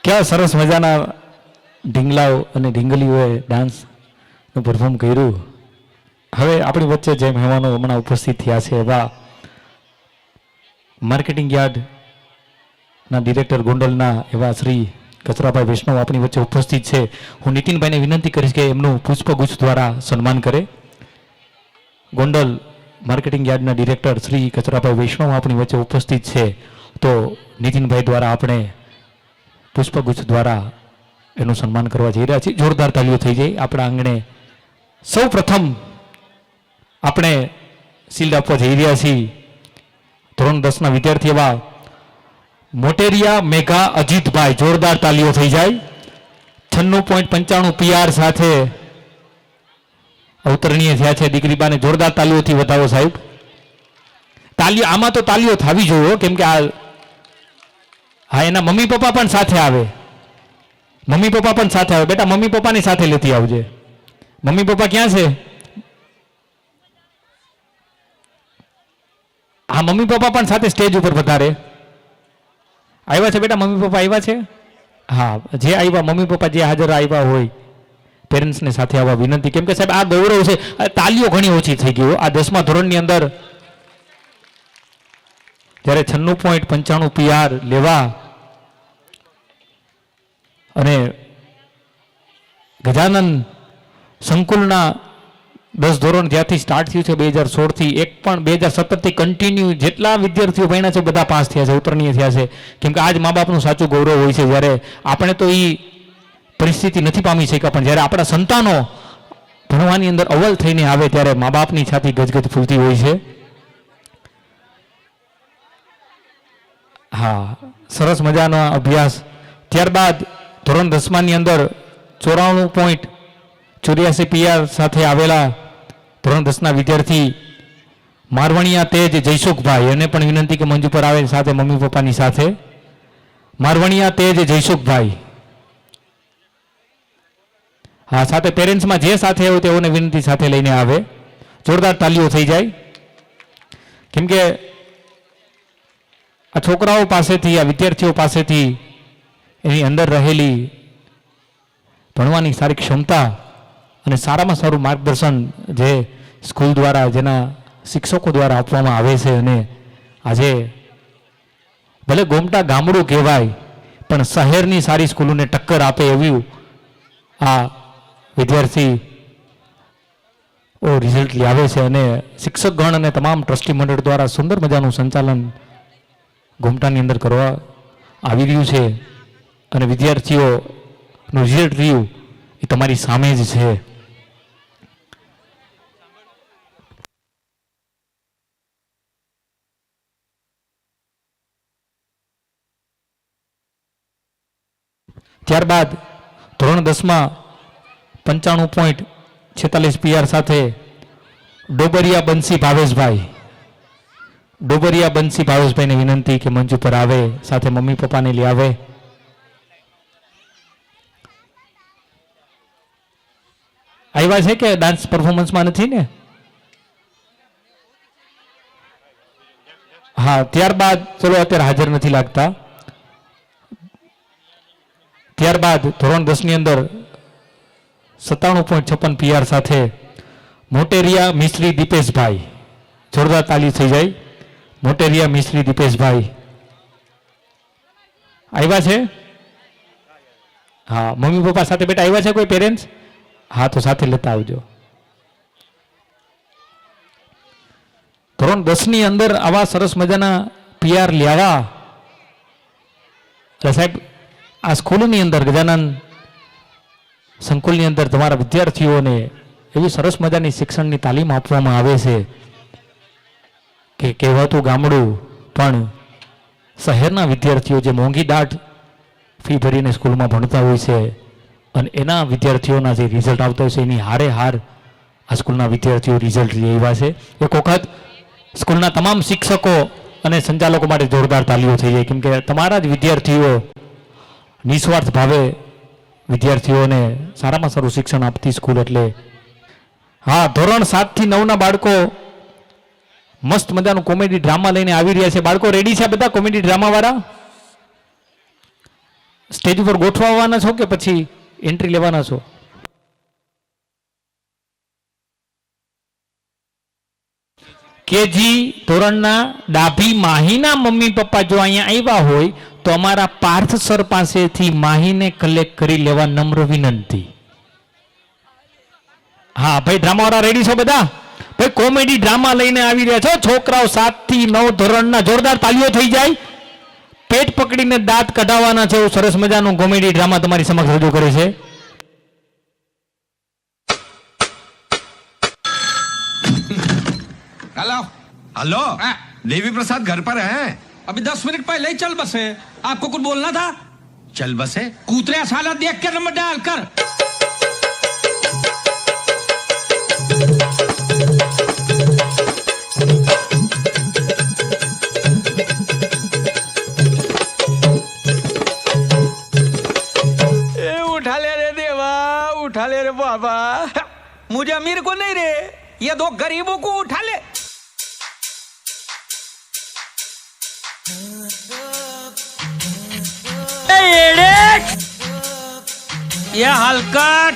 કેવા સરસ મજાના ઢીંગલાઓ અને ઢીંગલીઓએ ડાન્સનું પરફોર્મ કર્યું. હવે આપણી વચ્ચે જે મહેમાનો હમણાં ઉપસ્થિત થયા છે એવા માર્કેટિંગ યાર્ડના ડિરેક્ટર ગોંડલના એવા શ્રી કચરાભાઈ વૈષ્ણવ આપણી વચ્ચે ઉપસ્થિત છે. હું નીતિનભાઈને વિનંતી કરીશ કે એમનું પુષ્પગુચ્છ દ્વારા સન્માન કરે. ગોંડલ માર્કેટિંગ યાર્ડના ડિરેક્ટર શ્રી કચરાભાઈ વૈષ્ણવ આપણી વચ્ચે ઉપસ્થિત છે, તો નીતિનભાઈ દ્વારા આપણે પુષ્પગુચ્છ દ્વારા એનું સન્માન કરવા જઈ રહ્યા છીએ. જોરદાર તાલીઓ થઈ જાય આપણા આંગણે. સૌ પ્રથમ આપણે શિલ્ડ આપવા જઈ રહ્યા છીએ ધોરણ 10ના વિદ્યાર્થી એવા મોટેરિયા મેઘા અજીતભાઈ. જોરદાર તાલીઓ થઈ જાય. 96.95 PR સાથે અવતરણીય થયા છે દીકરીબાને. જોરદાર તાલીઓથી વધાવો સાહેબ. તાલીઓ આમાં તો તાલીઓ થવી જોઈએ, કેમ કે હા એના મમ્મી પપ્પા પણ સાથે આવે. મમ્મી પપ્પા પણ સાથે આવે. બેટા મમ્મી પપ્પાની સાથે લેતી આવજે. મમ્મી પપ્પા ક્યાં છે? હા મમ્મી પપ્પા પણ સાથે સ્ટેજ ઉપર વધારે આવ્યા છે. બેટા મમ્મી પપ્પા આવ્યા છે? હા જે આવ્યા મમ્મી પપ્પા જે હાજર આવ્યા હોય પેરેન્ટ્સને સાથે આવવા વિનંતી, કેમ કે સાહેબ આ ગૌરવ છે. તાલીઓ ઘણી ઓછી થઈ ગઈ. આ 10મા ધોરણની અંદર જ્યારે 96.95 PR લેવા અને ગજાનંદ સંકુલના 10 ધોરણ જ્યાંથી સ્ટાર્ટ થયું છે 2016થી, એક પણ 2017થી કન્ટિન્યુ જેટલા વિદ્યાર્થીઓ ભણ્યા છે બધા પાસ થયા છે, ઉત્તરણીય થયા છે. કેમ કે આજ મા બાપનું સાચું ગૌરવ હોય છે. જ્યારે આપણે તો એ પરિસ્થિતિ નથી પામી શક્યા, પણ જ્યારે આપણા સંતાનો ભણવાની અંદર અવ્વલ થઈને આવે ત્યારે મા બાપની છાતી ગજગજ ફૂલતી હોય છે. હા સરસ મજાનો અભ્યાસ. ત્યારબાદ ધોરણ 10માની અંદર 94.84 PR સાથે આવેલા ધોરણ 10ના વિદ્યાર્થી મારવણિયા તેજ જયસુખભાઈ, એને પણ વિનંતી કે મંચ ઉપર આવે સાથે મમ્મી પપ્પાની સાથે. મારવણિયા તેજ જયસુખભાઈ, હા સાથે પેરેન્ટ્સમાં જે સાથે હોય તેઓને વિનંતી સાથે લઈને આવે. જોરદાર તાલીઓ થઈ જાય. કેમ કે આ છોકરાઓ પાસેથી, આ વિદ્યાર્થીઓ પાસેથી એની અંદર રહેલી ભણવાની સારી ક્ષમતા અને સારામાં સારું માર્ગદર્શન જે સ્કૂલ દ્વારા, જેના શિક્ષકો દ્વારા આપવામાં આવે છે, અને આજે ભલે ગોમટા ગામડું કહેવાય પણ શહેરની સારી સ્કૂલોને ટક્કર આપે એવું આ વિદ્યાર્થી રિઝલ્ટ લાવે છે. અને શિક્ષકગણ અને તમામ ટ્રસ્ટી મંડળ દ્વારા સુંદર મજાનું સંચાલન ગોમટાની અંદર કરવા આવી રહ્યું છે, અને વિદ્યાર્થીઓનું રિઝલ્ટ રહ્યું એ તમારી સામે જ છે. ત્યારબાદ ધોરણ 10માં 95.46 PR સાથે ડોબરિયા બંસી ભાવેશભાઈ. ડોબરિયા બંસી ભાવેશભાઈને વિનંતી કે મંચ ઉપર આવે, સાથે મમ્મી પપ્પાને લઈ આવે. આવ્યા છે કે ડાન્સ પરફોર્મન્સમાં નથી ને? હા ત્યારબાદ ચલો અત્યારે હાજર નથી લાગતા. ત્યારબાદ ધોરણ 10ની અંદર 97.56 PR સાથે મોટેરિયા મિસ્ત્રી દીપેશભાઈ. જોરદાર તાલી થઈ જાય. મોટેરિયા મિસ્ત્રી દીપેશભાઈ આવ્યા છે? હા મમ્મી પપ્પા સાથે બેટા આવ્યા છે કોઈ પેરેન્ટ્સ? હા તો સાથે લેતા આવજો. ધોરણ 10ની અંદર આવા સરસ મજાના PR લેવા સાહેબ આ સ્કૂલની અંદર ગજાનંદ સંકુલની અંદર તમારા વિદ્યાર્થીઓને એવી સરસ મજાની શિક્ષણની તાલીમ આપવામાં આવે છે કે કહેવાતું ગામડું પણ શહેરના વિદ્યાર્થીઓ જે મોંઘી દાટ ફી ભરીને સ્કૂલમાં ભણતા હોય છે, અને એના વિદ્યાર્થીઓના જે રિઝલ્ટ આવતા હોય છે એની હારે હાર આ સ્કૂલના વિદ્યાર્થીઓ રિઝલ્ટ લેવા છે. એક વખત સ્કૂલના તમામ શિક્ષકો અને સંચાલકો માટે જોરદાર તાલીઓ થઈ જાય, કેમ કે તમારા જ વિદ્યાર્થીઓ નિસ્વાર્થ ભાવે વિદ્યાર્થીઓને સારામાં સારું શિક્ષણ આપતી સ્કૂલ એટલે. હા ધોરણ 7થી 9ના બાળકો મસ્ત મજાનું કોમેડી ડ્રામા લઈને આવી રહ્યા છે. બાળકો રેડી છે બધા કોમેડી ડ્રામા વાળા? સ્ટેજ ઉપર ગોઠવા આવવાના છો કે પછી એન્ટ્રી લેવાના છો? કેજી ધોરણના ડાભી માહીના મમ્મી પપ્પા જો અહીંયા આવ્યા હોય તો અમારા પાર્થ સર પાસેથી માહીને કલેક્ટ કરી લેવા નમ્ર વિનંતી. હા ભાઈ, ડ્રામાવાળા રેડી છો બધા? ભાઈ કોમેડી ડ્રામા લઈને આવી રહ્યા છો. છોકરાઓ 7 થી 9 ધોરણના જોરદાર તાલીઓ થઈ જાય. પેટ પકડીને દાંત કઢાવવાના છે એવું સરસ મજાનું કોમેડી ડ્રામા તમારી સમક્ષ રજૂ કરે છે. हेलो हेलो हाँ। देवी प्रसाद घर पर हैं? अभी 10 मिनट पहले ही चल बसे। आपको कुछ बोलना था? चल बसे कूतरे साला देख के नंबर डाल कर। उठा ले रे देवा, उठा ले रे बाबा। मुझे अमीर को नहीं रे, ये 2 गरीबों को उठा ले। ये हलकट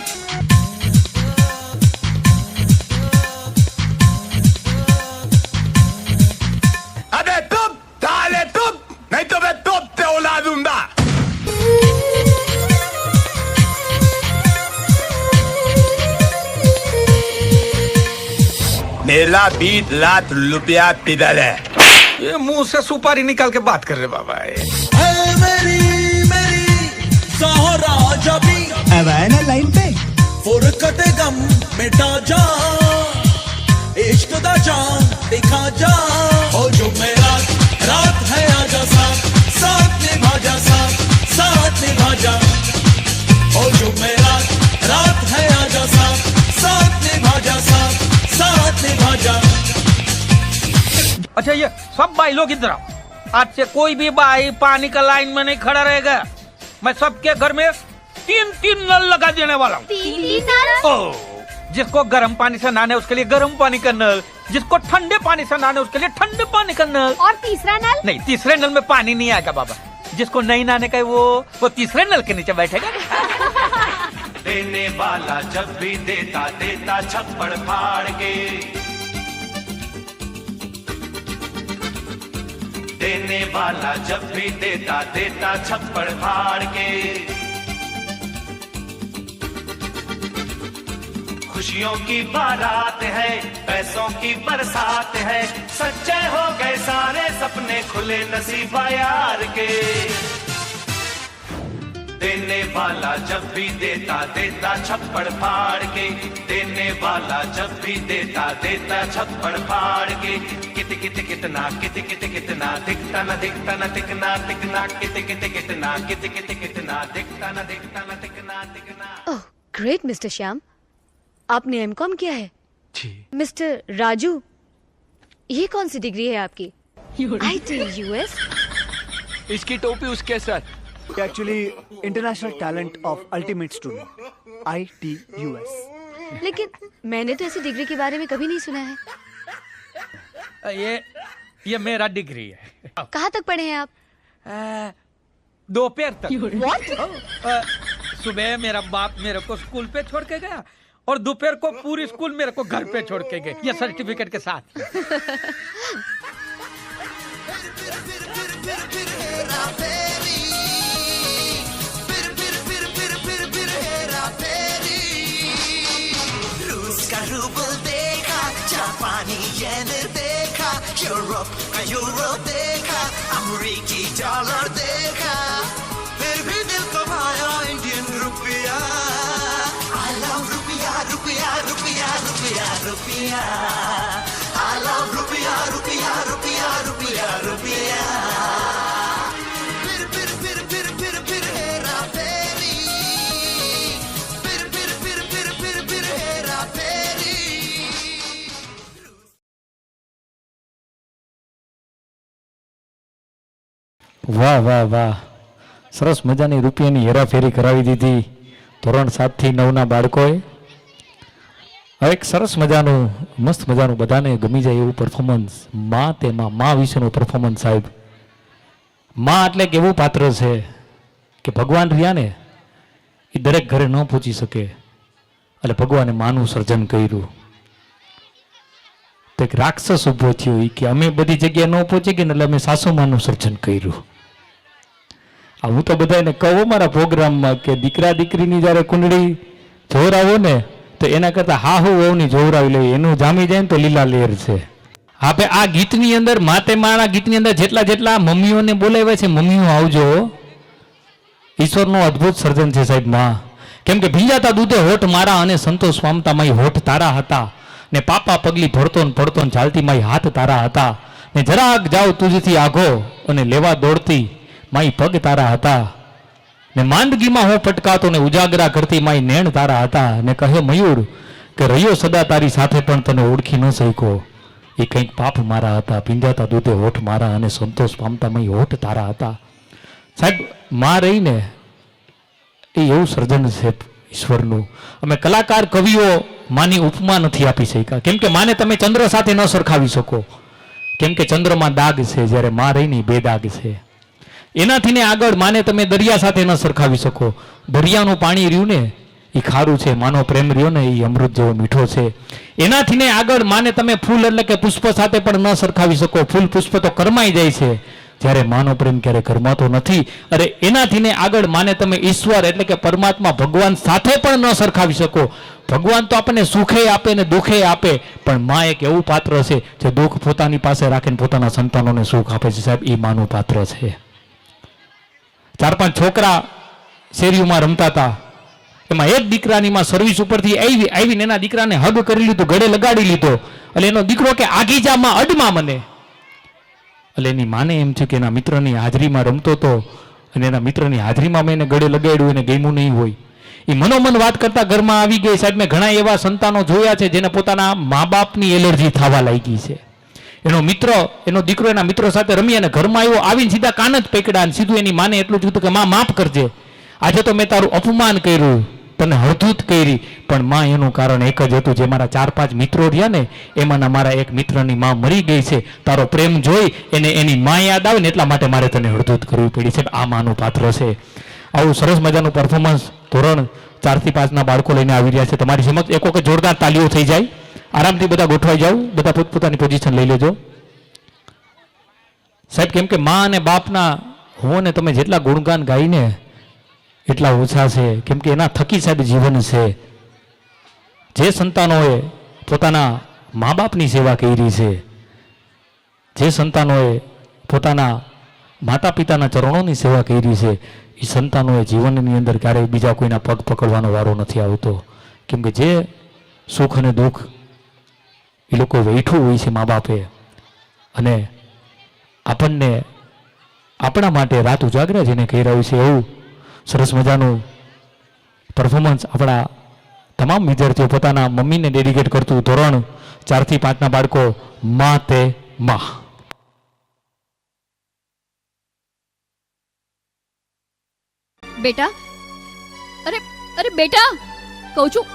अबे तुम साले तुम, नहीं तो मैं तुम से उला दूंगा। मेरा 20 लाख रुपया किधर है? ये मुंह से सुपारी निकाल के बात कर रहे बाबा। अब आए ना लाइन पे फुरकत गम मिटा जा इश्क दा जान दिखा जा ओ जो मेरा रात है आजा साथ साथ निभा जा साथ निभा जा ओ जो मेरा रात है आजा साथ निभा जा साथ निभा जा। अच्छा ये सब भाई लोग इधर आओ। आज से कोई भी भाई पानी का लाइन में नहीं खड़ा रहेगा। मैं सबके घर में 3 नल लगा देने वाला हूँ। 3 नल? ओह, जिसको गर्म पानी से नहाने उसके लिए गर्म पानी का नल, जिसको ठंडे पानी से नहाने उसके लिए ठंडे पानी का नल। और तीसरा नल? नहीं, तीसरे नल में पानी नहीं आएगा बाबा। जिसको नहीं नहाने का है वो तीसरे नल के नीचे बैठेगा। देने वाला जब भी देता देता छप्पड़ फाड़ के, देने वाला जब भी देता देता छप्पड़ फाड़ के। खुशियों की बारात है, पैसों की बरसात है, सच्चे हो गए सारे सपने खुले नसीबा यार के। देने वाला जब भी देता देता छप्पड़ फाड़ के, देने वाला जब भी देता देता छप्पड़ फाड़ के। कित कित कितना कित कित कितना दिखता न दिखता न दिखना दिखना कित कित कितना कित कित कितना दिखता न दिखता न दिखना दिखना। ओह ग्रेट मिस्टर श्याम, आपने एमकॉम किया है? जी। मिस्टर राजू, ये कौन सी डिग्री है आपकी? IT US? इसकी टोपी उसके sir. Actually, International Talent of Ultimate Student, ITUS. लेकिन मैंने तो ऐसी डिग्री के बारे में कभी नहीं सुना है। ये मेरा डिग्री है। कहाँ तक पढ़े हैं आप? दोपहर तक। What? सुबह मेरा बाप मेरे को स्कूल पे छोड़ के गया और दोपहर को पूरी स्कूल मेरे को घर पे छोड़ के गए, ये सर्टिफिकेट के साथ। रूबल देखा, जापानी येन देखा, यूरो देखा, अमेरिकी डॉलर देखा, फिर भी दिल को भाया इंडियन रुपया। I love रुपया रुपया रुपया रुपया रुपया। I love रुपया रुपया रुपया रुपया रुपया। फिर हेरा फेरी, फिर हेरा फेरी। વાહ વાહ વાહ, સરસ મજાની રૂપિયાની હેરાફેરી કરાવી દીધી ધોરણ 7 થી 9ના બાળકોએ. હવે એક સરસ મજાનું મસ્ત મજાનું બધાને ગમી જાય એવું પરફોર્મન્સ તેમાં મા વિશેનું પરફોર્મન્સ. સાહેબ, મા એટલે કેવું પાત્ર છે કે ભગવાન રહ્યા ને એ દરેક ઘરે ન પહોંચી શકે, એટલે ભગવાને માનું સર્જન કર્યું. તો એક રાક્ષસ ઉભો થયો, એ કે અમે બધી જગ્યાએ ન પહોંચી ગયા ને એટલે અમે સાસુમાનું સર્જન કર્યું. આ હું તો બધાને કહું મારા પ્રોગ્રામમાં કે દીકરા દીકરીની જ્યારે કુંડળી જોવરાવો ને તો એના કરતાં હાહુ વહુની જોવરાવી લેવી, એનું જામી જાય ને તો લીલા લેર છે. આપણે આ ગીતની અંદર માતે માણા ગીતની અંદર જેટલા જેટલા મમ્મીઓને બોલાવ્યા છે, મમ્મીઓ આવજો, ઈશ્વરનું અદ્ભુત સર્જન છે સાહેબ. માં કેમ કે ભીંજાતા દૂધે હોઠ મારા અને સંતોષ પામતા માઈ હોઠ તારા હતા, ને પાપા પગલી ભરતો ને પડતો ને ચાલતી માઈ હાથ તારા હતા, ને જરાક જાવ તુજથી આઘો અને લેવા દોડતી માઈ પગ તારા હતા, ને માંદગીમાં હું પટકાતો ને ઉજાગરા કરતી માઈ નેણ તારા હતા, ને કહે મયુર કે રહ્યો સદા તારી સાથે પણ તને ઓળખી ન શક્યો, એ કંઈક પાપ મારા હતા, ભીંજાતા દૂધે હોઠ મારા અને સંતોષ પામતા માઈ હોઠ તારા હતા. સાહેબ માં રહીને એ એવું સર્જન છે ઈશ્વરનું. અમે કલાકાર કવિઓ માની ઉપમા નથી આપી શક્યા, કેમ કે માને તમે ચંદ્ર સાથે ન સરખાવી શકો, કેમ કે ચંદ્રમાં દાગ છે, જ્યારે માં રહીને બે દાગ છે. એનાથી ને આગળ માને તમે દરિયા સાથે ન સરખાવી શકો, દરિયાનું પાણી રહ્યું ને એ ખારું છે, માનો પ્રેમ રહ્યો ને એ અમૃત જેવો મીઠો છે. એનાથી ને આગળ માને તમે ફૂલ એટલે કે પુષ્પ સાથે પણ ન સરખાવી શકો, ફૂલ પુષ્પ તો કરમાઈ જાય છે, જ્યારે માનો પ્રેમ ક્યારે કરમાતો નથી. અરે એનાથી ને આગળ માને તમે ઈશ્વર એટલે કે પરમાત્મા ભગવાન સાથે પણ ન સરખાવી શકો. ભગવાન તો આપણને સુખે આપે ને દુઃખે આપે, પણ માં એક એવું પાત્ર છે જે દુઃખ પોતાની પાસે રાખીને પોતાના સંતાનોને સુખ આપે છે. સાહેબ એ માનું પાત્ર છે. 4-5 છોકરા શેરીઓમાં રમતા હતા, એમાં એક દીકરાની માં સર્વિસ ઉપરથી આવીને એના દીકરાને હગ કરી લીધું, ગળે લગાડી લીધો, એટલે એનો દીકરો કે આગી જા માં, અડમાં મને. એટલે એની માને એમ છે કે એના મિત્રની હાજરીમાં રમતો હતો અને એના મિત્રની હાજરીમાં મેં એને ગળે લગાડ્યું, એને ગમ્યું નહીં હોય. એ મનોમન વાત કરતા ઘરમાં આવી ગઈ. સાહેબ મેં ઘણા એવા સંતાનો જોયા છે જેને પોતાના મા બાપની એલર્જી થવા લાગી છે. એનો મિત્ર, એનો દીકરો એના મિત્રો સાથે રમી અને ઘરમાં આવ્યો, આવીને સીધા કાન જ પકડ્યા અને સીધું એની માને એટલું જ કીધું કે માં માફ કરજે, આજે તો મેં તારું અપમાન કર્યું, તને હળધૂત કરી. પણ માં એનું કારણ એક જ હતું, જે મારા 4-5 મિત્રો રહ્યા ને એમાંના મારા એક મિત્રની માં મરી ગઈ છે, તારો પ્રેમ જોઈ એને એની માં યાદ આવે ને એટલા માટે મારે તને હળધૂત કરવી પડી છે. આ માનું પાત્ર છે. આવું સરસ મજાનું પરફોર્મન્સ ધોરણ 4 થી 5 ના બાળકો લઈને આવી રહ્યા છે તમારી સમક્ષ. એક વખત જોરદાર તાલીઓ થઈ જાય, આરામથી બધા ગોઠવાઈ જાવ, બધા પોતપોતાની પોઝિશન લઈ લેજો સાહેબ. કેમ કે માં અને બાપના હોને તમે જેટલા ગુણગાન ગાઈને એટલા ઓછા છે, કેમ કે એના થકી સાહેબ જીવન છે. જે સંતાનોએ પોતાના મા બાપની સેવા કરી છે, જે સંતાનોએ પોતાના માતા પિતાના ચરણોની સેવા કરી છે, એ સંતાનોએ જીવનની અંદર ક્યારેય બીજા કોઈના પગ પકડવાનો વારો નથી આવતો. કેમ કે જે સુખ અને દુઃખ એ લોકો વેઠવું હોય છે મા બાપે, અને આપણને આપણા માટે રાત ઉજાગરા જેને કહી રહ્યું છે, એવું સરસ મજાનું પરફોર્મન્સ આપણા તમામ વિદ્યાર્થીઓ પોતાના મમ્મીને ડેડિકેટ કરતું ધોરણ 4 થી 5 ના બાળકો માં તે માં. બેટા, અરે બેટા, કહું છું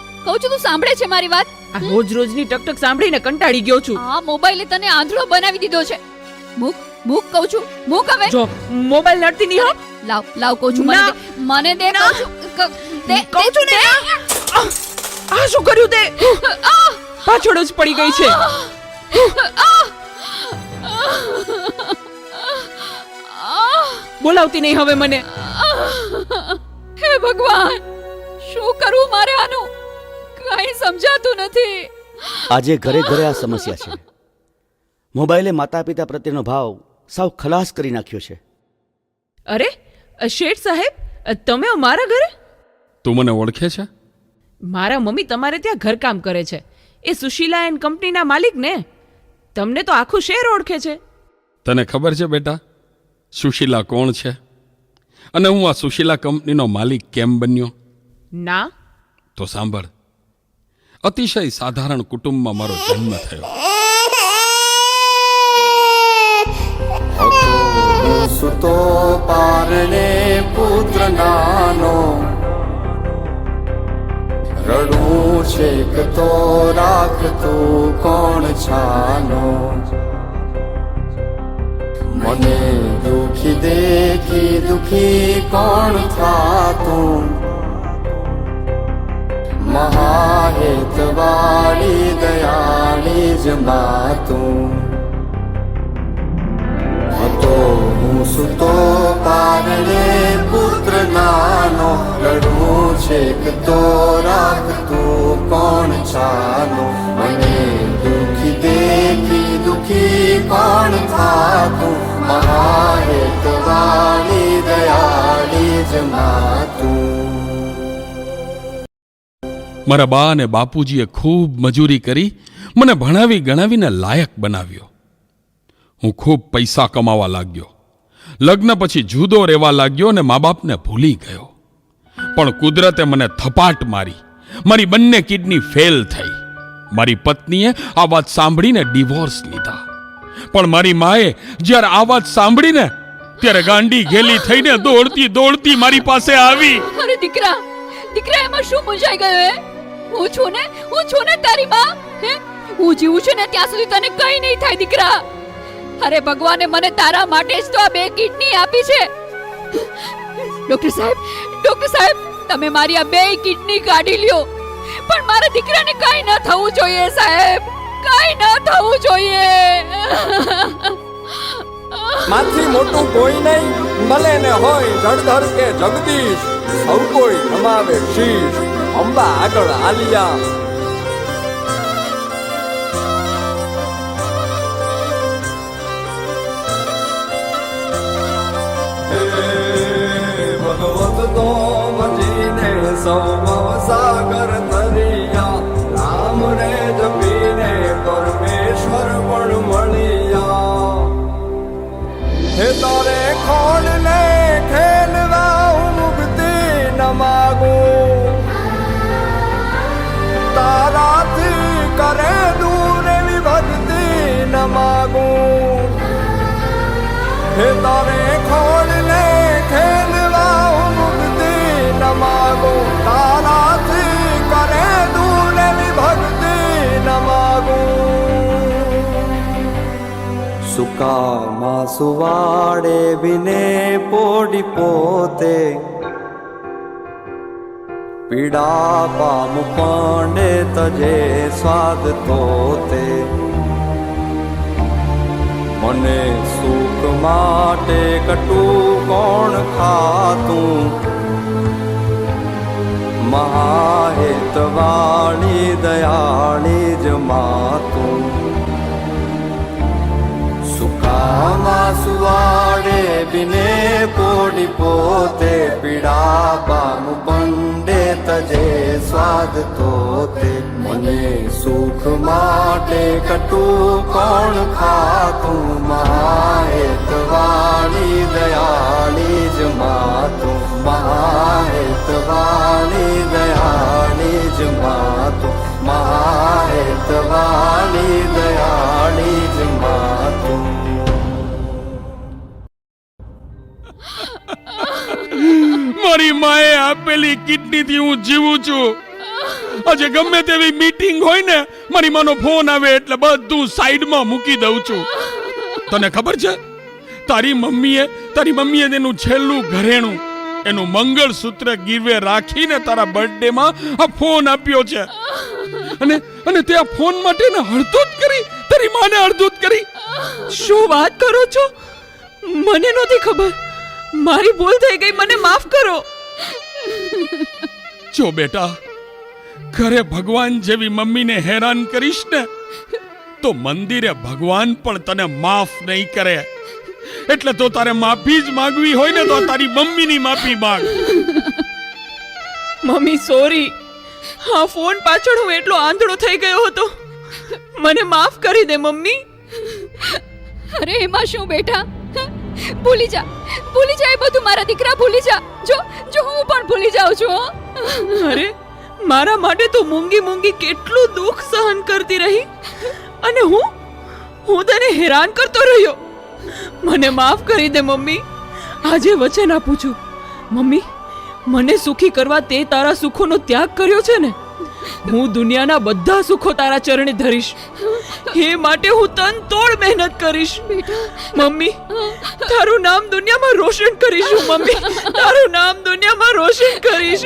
તું સાંભળે છે મારી વાત? આ રોજ રોજની ટકટક સાંભળીને કંટાળી ગયો છું. આ મોબાઈલે તને આંધળો બનાવી દીધો છે. મૂક કહું છું, મૂક હવે. જો મોબાઈલ નડતી નહીં હો. લાવ કહું છું, મને દે કહું છું. કહું છું ને. આ શું કર્યું તે? પાછળ જ પડી ગઈ છે. બોલાવતી નહીં હવે મને. હે ભગવાન, શું કરું મારે આનું? કઈ સમજાતું નથી. આજે ઘરે ઘરે આ સમસ્યા છે. મોબાઈલે માતા પિતા પ્રત્યેનો ભાવ સાવ ખલાસ કરી નાખ્યો છે. અરે શેઠ સાહેબ, તમે અમારા ઘરે? તું મને ઓળખે છે? મારા મમ્મી તમારે ત્યાં ઘરકામ કરે છે. એ સુશીલા એન્ડ કંપનીના માલિક ને. તમને તો આખું શહેર ઓળખે છે. તને ખબર છે બેટા સુશીલા કોણ છે અને હું આ સુશીલા કંપનીનો માલિક કેમ બન્યો? ના. તો સાંભળ. અતિશય સાધારણ કુટુંબમાં મારો જન્મ થયો. સુતો પારણે પુત્ર નાનો, રડું છેક તો રાખતું કોણ છાનો, મને દુખી દેખી દેખી દુખી કોણ થાતું મહાહેતવાળી દયાળી જ માતું હતો હું સુતો પારણે પુત્ર નાનો રડવું છેક તો રાખતું કોણ છાનો મને દુખી દેખી દુખી કોણ થાતું મહાહેતવાળી દયાળી જ માતું. મારા બા અને બાપુજીએ ખૂબ મજૂરી કરી મને ભણાવી ગણાવીને લાયક બનાવ્યો. હું ખૂબ પૈસા કમાવા લાગ્યો. લગ્ન પછી જુદો રહેવા લાગ્યો અને મા બાપને ભૂલી ગયો. પણ કુદરતે મને થપાટ મારી. મારી બંને કિડની ફેલ થઈ. મારી પત્નીએ આ વાત સાંભળીને ડિવોર્સ લીધા. પણ મારી માએ જ્યારે આ વાત સાંભળીને ત્યારે ગાંડી ઘેલી થઈને દોડતી દોડતી મારી પાસે આવી. અરે દીકરા, દીકરા એમાં શું મૂંઝાઈ ગયો હે? હું છું ને તારી માં. હે, હું જીવું છું ને ત્યાં સુધી તને કઈ નહીં થાય દીકરા. અરે ભગવાને મને તારા માટે જ તો આ 2 કિડની આપી છે. ડોક્ટર સાહેબ, તમે મારી આ 2 કિડની કાઢી લ્યો, પણ મારા દીકરાને કઈ ન થવું જોઈએ સાહેબ, કઈ ન થવું જોઈએ. માથી મોટું કોઈ નહીં, ભલે ને હોય જળધર કે જગદીશ, સૌ કોઈ નમાવે શીશ, અંબા આગળ આલિયા. ભગવત તો મજીને સૌ સાગર તરિયા, રામ રે જપીને પરમેશ્વર પણ મળ્યા. હે તારે ખોલ ને ખેલવા હું મુક્તિ ન માગું, તારાથી કરે દૂર એવી ભક્તિ ન માગું. હે તારે ખોલ ને ખેલવા હું મુક્તિ ન માગું, તારાથી કરે દૂર એવી ભક્તિ ન માગું. સુકામાં સુવાડે બિને પોડી પોતે, પીડા પામ પાંડે તજે સ્વાદ તોતે. મને સુખ માટે કટું કોણ ખાતું, મહાહેતવાળી દયાળી જ માતું. સુકામાં સુવાડે બિને પોડી પોતે, પીડા પામ પંડે તજે સ્વાદ તોતે. મને સુખ માટે કટું કોણ ખાતું, મહાહેતવાળી દયાળી જ માતું. મહાહેતવાળી દયાળી જ માતું. મહાહેતવાળી દયાળી જ માતું. મારી માએ આપેલી કિડનીથી હું જીવું છું. આજે ગમે તેવી મીટિંગ હોય ને, મારી માનો ફોન આવે એટલે બધું સાઈડમાં મૂકી દઉં છું. તને ખબર છે, તારી મમ્મીએ તેનું છેલ્લું ઘરેણું, એનું મંગળસૂત્ર ગીરવે રાખીને તારા બર્થડેમાં આ ફોન આપ્યો છે. અને તે આ ફોન માટે ને હળદૂત કરી, તારી માને હળદૂત કરી. શું વાત કરો છો? મને નહોતી ખબર. મારી ભૂલ થઈ ગઈ, મને માફ કરો. જો બેટા, ઘરે ભગવાન જેવી મમ્મીને હેરાન કરીશ ને તો મંદિરે ભગવાન પણ તને માફ નહીં કરે. એટલે તો તારે માફી જ માંગવી હોય ને તો તારી મમ્મીની માફી માંગ. મમ્મી સોરી, હા ફોન પાછળ હું એટલો આંધળો થઈ ગયો હતો. મને માફ કરી દે મમ્મી. અરે એમાં શું બેટા, ભૂલી જા એ બધું મારા દીકરા, ભૂલી જા. જો હું પણ ભૂલી જાઉં છું. અરે મારા માટે તો મૂંગી કેટલું દુઃખ સહન કરતી રહી, અને હું તને હેરાન કરતો રહ્યો. મને માફ કરી દે મમ્મી. આજે વચન આપું છું મમ્મી, મને સુખી કરવા તે તારા સુખોનો ત્યાગ કર્યો છે ને, હું દુનિયાના બધા સુખો તારા ચરણે ધરીશ. એ માટે હું તન તોડ મહેનત કરીશ. મમ્મી, તારું નામ દુનિયામાં રોશન કરીશ. મમ્મી, તારું નામ દુનિયામાં રોશન કરીશ.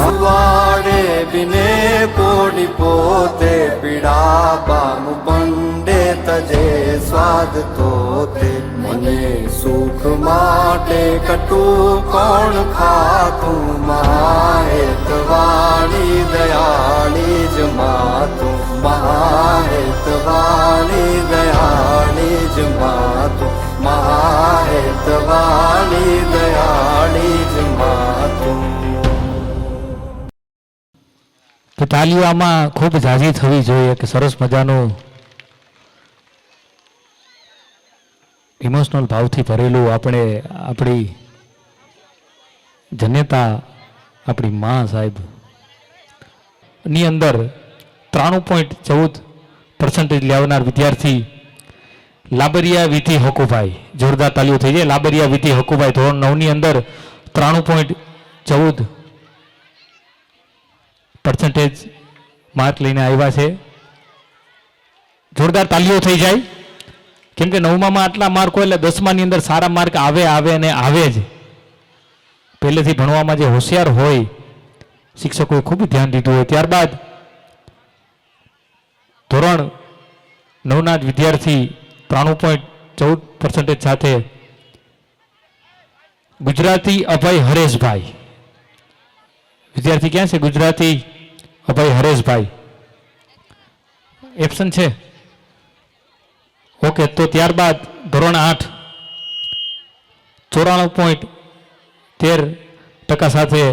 સુવાડે બિને કોડી પોતે પીડા પામુ પંડે તજે સ્વાદ તોતે મને સુખ માટે કટુ કોણ ખાતું મહાહેતવાણી દયાળી જ માતું મહાહેતવાણી દયાળી જ માતું મહાહેતવાણી દયાળી જ માતું. તો તાલીઓ આમાં ખૂબ ઝાઝી થવી જોઈએ કે સરસ મજાનું ઇમોશનલ ભાવથી ભરેલું આપણે આપણી જનેતા આપણી મા સાહેબ ની અંદર 93.14% લેવનાર વિદ્યાર્થી લાબરિયા વિધિ હકુભાઈ, જોરદાર તાલીઓ થઈ જાય. લાબરિયા વિધિ હકુભાઈ ધોરણ 9 ની અંદર 93.14% માર્ક લઈને આવ્યા છે. જોરદાર તાલીઓ થઈ જાય. કેમ કે 9માં આટલા માર્ક હોય એટલે 10માની અંદર સારા માર્ક આવે અને આવે જ. પહેલેથી ભણવામાં જે હોશિયાર હોય શિક્ષકોએ ખૂબ ધ્યાન દીધું હોય. ત્યારબાદ ધોરણ 9ના જ વિદ્યાર્થી 93.14% સાથે ગુજરાતી અભય હરેશભાઈ. વિદ્યાર્થી ક્યાં છે? ગુજરાતી અભય હરેશભાઈ એબસન્ટ છે. ઓકે, તો ત્યારબાદ ધોરણ 8 94.13% સાથે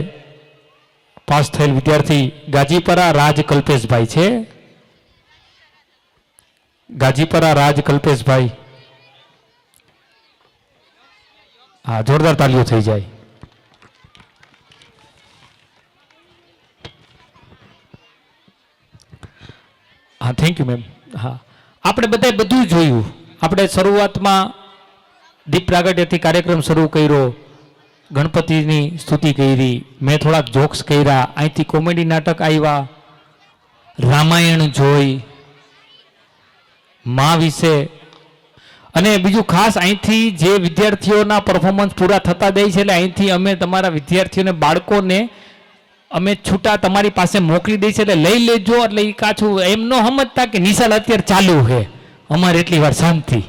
પાસ થયેલ વિદ્યાર્થી ગાજીપરા રાજ કલ્પેશભાઈ છે. ગાજીપરા રાજ કલ્પેશભાઈ, હા, જોરદાર તાલીઓ થઈ જાય. હા, થેન્ક યુ મેમ. હા, આપણે બધાએ બધું જોયું. આપણે શરૂઆતમાં દીપ પ્રાગટ્યથી કાર્યક્રમ શરૂ કર્યો, ગણપતિની સ્તુતિ કરી, મેં થોડાક જોક્સ કર્યા, અહીંથી કોમેડી નાટક આવ્યા, રામાયણ જોઈ, મા વિશે, અને બીજું ખાસ અહીંથી જે વિદ્યાર્થીઓના પરફોર્મન્સ પૂરા થતા જાય છે એટલે અહીંથી અમે તમારા વિદ્યાર્થીઓને, બાળકોને અમે છૂટા તમારી પાસે મોકલી દઈ છે એટલે લઈ લેજો. એટલે એ કાછું એમ ન સમજતા કે નિશાળ અત્યારે ચાલુ છે, અમારે એટલી વાર શાંતિ,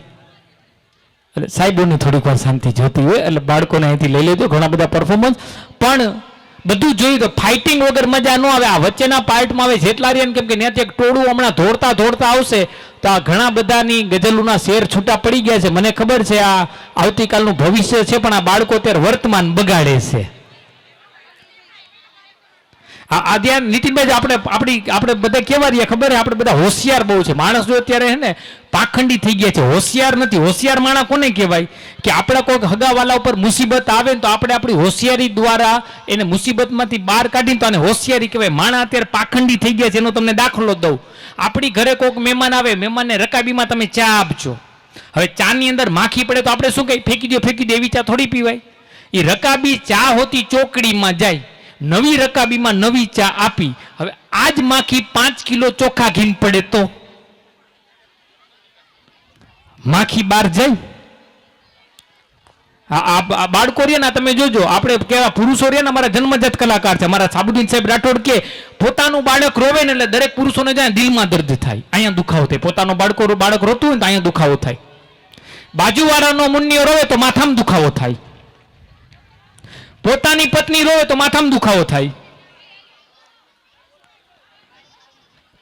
એટલે સાહેબોને થોડીક વાર શાંતિ જોતી હોય એટલે બાળકોને અહીંથી લઈ લેજો. ઘણા બધા પરફોર્મન્સ પણ બધું જોયું તો ફાઇટિંગ વગર મજા ન આવે. આ વચ્ચેના પાર્ટમાં આવે જેટલારિયન, કેમ કે ત્યાંથી એક ટોળું હમણાં દોડતા આવશે તો આ ઘણા બધાની ગઝલોના શેર છૂટા પડી ગયા છે. મને ખબર છે આ આવતીકાલનું ભવિષ્ય છે, પણ આ બાળકો અત્યારે વર્તમાન બગાડે છે. આ ધ્યાન નીતિનભાઈ, આપણે બધા કેવા રહ્યા ખબર છે? આપણે બધા હોશિયાર બહુ છે. માણસ જો અત્યારે હે ને પાખંડી થઈ ગયા છે, હોશિયાર નથી. હોશિયાર માણસ કોને કહેવાય? કે આપણા કોઈક હગાવાલા ઉપર મુસીબત આવે ને તો આપણે આપણી હોશિયારી દ્વારા એને મુસીબતમાંથી બહાર કાઢીને તો આને હોશિયારી કહેવાય. માણસ અત્યારે પાખંડી થઈ ગયા છે. એનો તમને દાખલો દઉં. આપણી ઘરે કોઈક મહેમાન આવે, મહેમાનને રકાબીમાં તમે ચા આપજો. હવે ચાની અંદર માખી પડે તો આપણે શું કહીએ? ફેંકી દો, એવી ચા થોડી પીવાય. એ રકાબી ચા હોતી ચોકડીમાં જાય, નવી રકાબીમાં નવી ચા આપી. હવે આજ માખી 5 કિલો ચોખા ઘીન પડે તો માખી બહાર જાય? આ બાળકો રહ્યા તમે જોજો. આપણે કેવા પુરુષો રહ્યા ને, અમારા જન્મજાત કલાકાર છે. અમારા સાબુદ્દીન સાહેબ રાઠોડ કે પોતાનું બાળક રોવે ને એટલે દરેક પુરુષોને જાય દિલમાં દર્દ થાય, અહીંયા દુખાવો થાય. પોતાનું બાળક રોતું હોય તો અહીંયા દુખાવો થાય. બાજુવાળાનો મુન્નિયો રોવે તો માથામાં દુખાવો થાય. પોતાની પત્ની રોવે તો માથામાં દુખાવો થાય.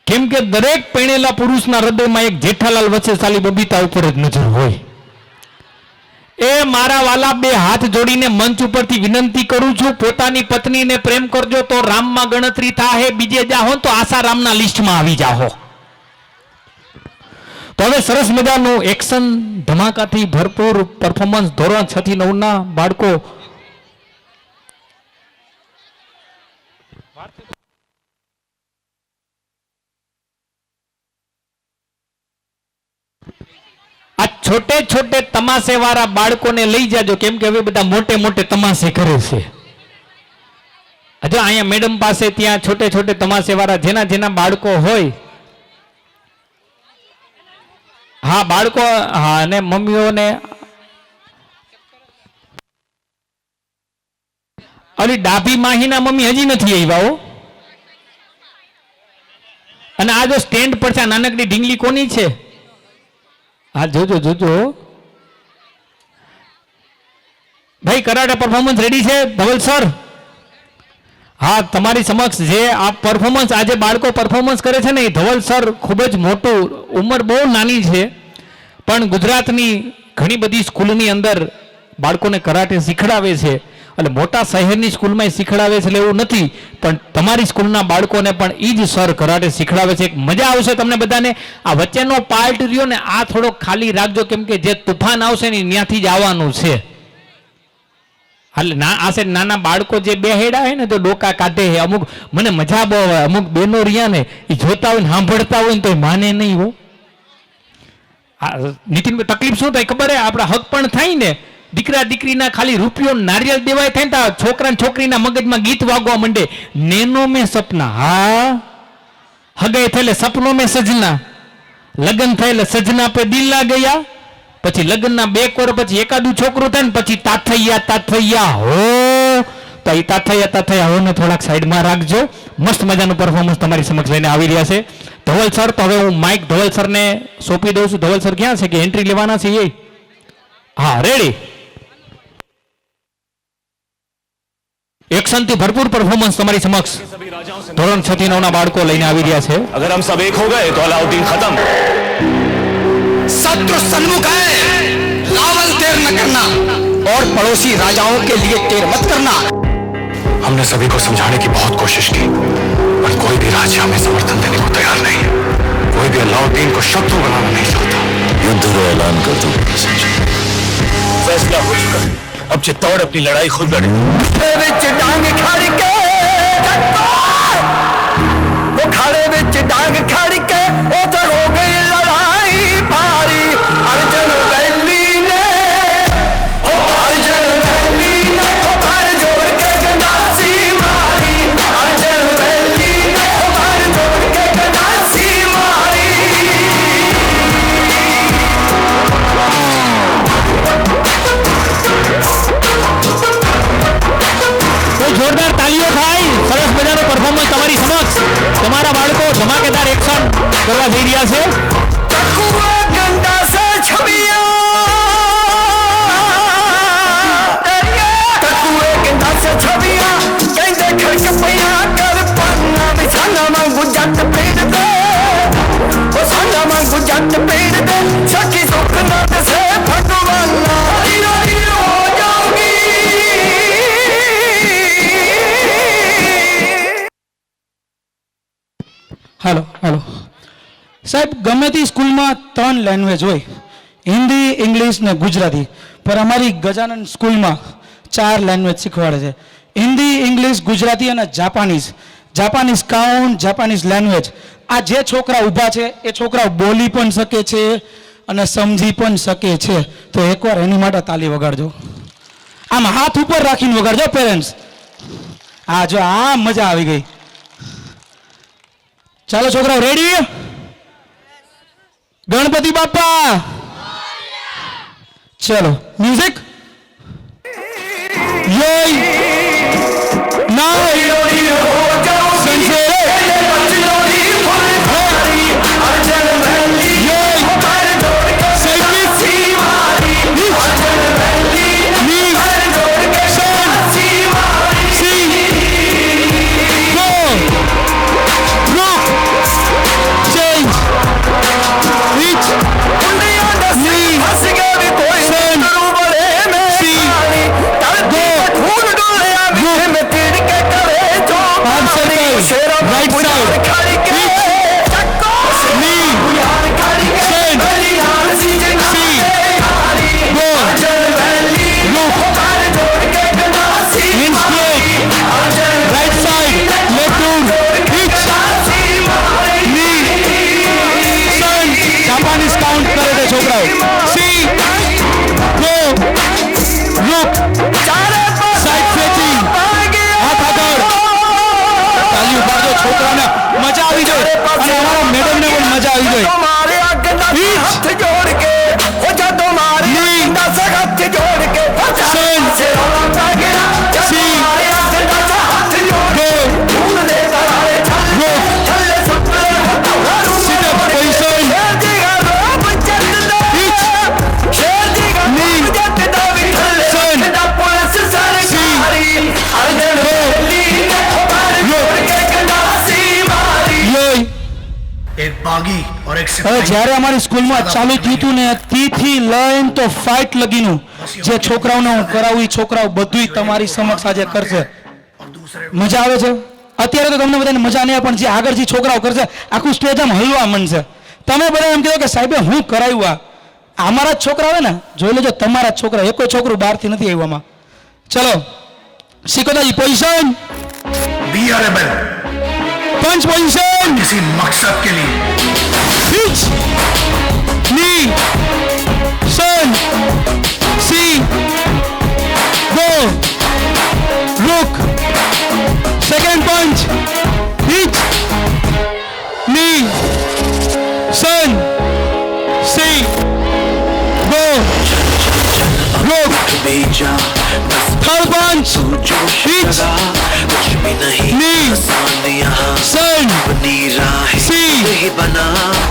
કેમ કે દરેક પરણેલા પુરુષના હૃદયમાં એક જેઠાલાલ વચ્ચેસાલી બબીતા ઉપર જ નજર હોય. એ મારા વાલા, 2 હાથ જોડીને મંચ ઉપરથી વિનંતી કરું છું, પોતાની પત્નીને પ્રેમ કરજો તો રામમાં ગણતરી થાય. બીજે જાહો તો આસારામના લિસ્ટમાં આવી જાહો. તો હવે સરસ મજાનું એક્શન ધમાકાથી ભરપૂર પરફોર્મન્સ ધોરણ 6 થી 9ના બાળકો આ છોટે છોટે તમાશે વાળા બાળકોને લઈ જાજો. કેમ કે હવે બધા મોટે મોટે તમાશે કરે છે. જો અહીંયા મેડમ પાસે ત્યાં છોટે છોટે તમાશે વાળા જેના જેના બાળકો હોય, હા બાળકો, હા અને મમ્મીઓને અલી ડાભી માહીના મમ્મી હજી નથી આવ્યા હો. અને આ જો સ્ટેન્ડ પર છે આ નાનકડી ઢીંગલી કોની છે? હા જોજો જોજો ભાઈ, કરાટે પરફોર્મન્સ રેડી છે ધવલ સર? હા તમારી સમક્ષ જે આ પરફોર્મન્સ આજે બાળકો પરફોર્મન્સ કરે છે ને એ ધવલ સર ખૂબ જ મોટું, ઉંમર બહુ નાની છે પણ ગુજરાતની ઘણી બધી સ્કૂલની અંદર બાળકોને કરાટે શીખડાવે છે. એટલે મોટા શહેરની સ્કૂલમાં શીખડાવે છે એટલે એવું નથી, પણ તમારી સ્કૂલના બાળકોને પણ એ જ સર કરાટે શીખડાવે છે. મજા આવશે તમને બધાને. આ વચ્ચેનો પાર્ટ રહ્યો ને આ થોડો ખાલી રાખજો, કેમ કે જે તુફાન આવશે ને ત્યાંથી જ આવવાનું છે. એટલે આ છે નાના બાળકો જે બે હેડા હોય ને તો ડોકા કાઢે છે અમુક. મને મજા બહુ આવે, અમુક બેનો રહ્યા ને એ જોતા હોય ને સાંભળતા હોય ને તો માને નહીં હો. નીતિન તકલીફ શું થાય ખબર હે? આપણા હક પણ થાય ને, દીકરા દીકરીના ખાલી રૂપિયો નારિયેલ દેવાય થાય ને છોકરા ને છોકરીના મગજમાં ગીત વાગવા માંડે. નેનો મેં સપના, હા હગાઈ થયેલે સપનો મેં સજના, લગ્ન થયેલે સજના પે દિલ ના ગયા, પછી લગ્નના 2 વર્ષ પછી એકાદું છોકરું થાય ને પછી તાથૈયા હો. તો એ તાથૈયા હો ને થોડાક સાઈડમાં રાખજો. મસ્ત મજાનું પરફોર્મન્સ તમારી સમક્ષ લઈને આવી રહ્યા છે ધવલ સર. તો હવે હું માઇક ધવલ સરને સોંપી દઉં છું. ધવલ સર ક્યાં છે કે એન્ટ્રી લેવાના છે એ? હા રેડી. એક્શન થી ભરપૂર પરફોર્મન્સ તમારી સમક્ષ ધોરણ 6 થી 9 ના બાળકો લઈને આવી રહ્યા છે. अगर हम सब एक हो गए तो अलाउद्दीन खत्म. शत्रु सन्मुख है, रावण देर न करना और पड़ोसी राजाओं के लिए टेर मत करना. हमने सभी को समझाने की बहुत कोशिश की पर कोई भी राज्य हमें समर्थन देने को तैयार नहीं है. कोई भी अलाउद्दीन को शत्रु बनाना नहीं चाहता. युद्ध का ऐलान कर दो. फैसला हो चुका है. अब चित्तौड़ अपनी लड़ाई खुद लड़े. डांग खड़ के वो खड़े बिच डांग खड़ के उधर हो गई लड़ाई भारी. अर्जुन वैली ने भर जोड़ के गंडासी मारी. अर्जुन वैली ने भर जोड़ के गंडासी मारी. જોરદાર તાલીઓ થાય. સરસ મજાનો પરફોર્મન્સ તમારી સમક્ષ. તમારા બાળકો ધમાકેદાર એક્શન કરવા જઈ રહ્યા છે. गंडा से छबिया गंडा से छबिया कहते खड़क पैया कर पन्ना बिछाना मांगू जट पेड़ दे वो साना मांगू जट पेड़ दे सखी सुख नाथ से भगवान हीरो हीरो हो जाओगी. હાલો સાહેબ, ગમે તે સ્કૂલમાં 3 લેંગ્વેજ હોય, હિન્દી, ઇંગ્લિશ ને ગુજરાતી, પણ અમારી ગજાનન સ્કૂલમાં 4 લેંગ્વેજ શીખવાડે છે. હિન્દી, ઇંગ્લિશ, ગુજરાતી અને Japanese. Japanese count, Japanese language. આ જે છોકરા ઊભા છે એ છોકરાઓ બોલી પણ શકે છે અને સમજી પણ શકે છે. તો એકવાર એની માટે તાલી વગાડજો. આમ હાથ ઉપર રાખીને વગાડજો પેરેન્ટ્સ. હા જો આ મજા આવી ગઈ. ચાલો છોકરાઓ રેડી? ગણપતિ બાપા ચલો મ્યુઝિક. मांगी और एक હવે જ્યારે અમારી સ્કૂલમાં ચાલુ થયું હતું ને થી લઈને તો ફાઇટ લગીનું જે છોકરાઓને હું કરાવું એ છોકરાઓ બધુંય તમારી સમક્ષ આજે કરશે. મજા આવે છે? અત્યારે તો તમને બધાને મજા નહીં આવે, પણ જે આગળ જે છોકરાઓ કરશે આખું સ્ટેજ આમ હલવા માંડશે. તમે બધા એમ કહો કે સાહેબે હું કરાવ્યું આ અમારા જ છોકરા આવે ને, જોઈ લેજો તમારા જ છોકરા, એક કોઈ છોકરું બહારથી નથી આવ્યું આમાં. ચલો સિકોદાજી પોઝિશન, बी अ रेबल, पंच पोजीशन किसी मकसद के लिए, पिच नी सन सी गो रुक सेकंड पंच पिच नी सन सी गो रुक थर्ड पंच पिच नी सन सी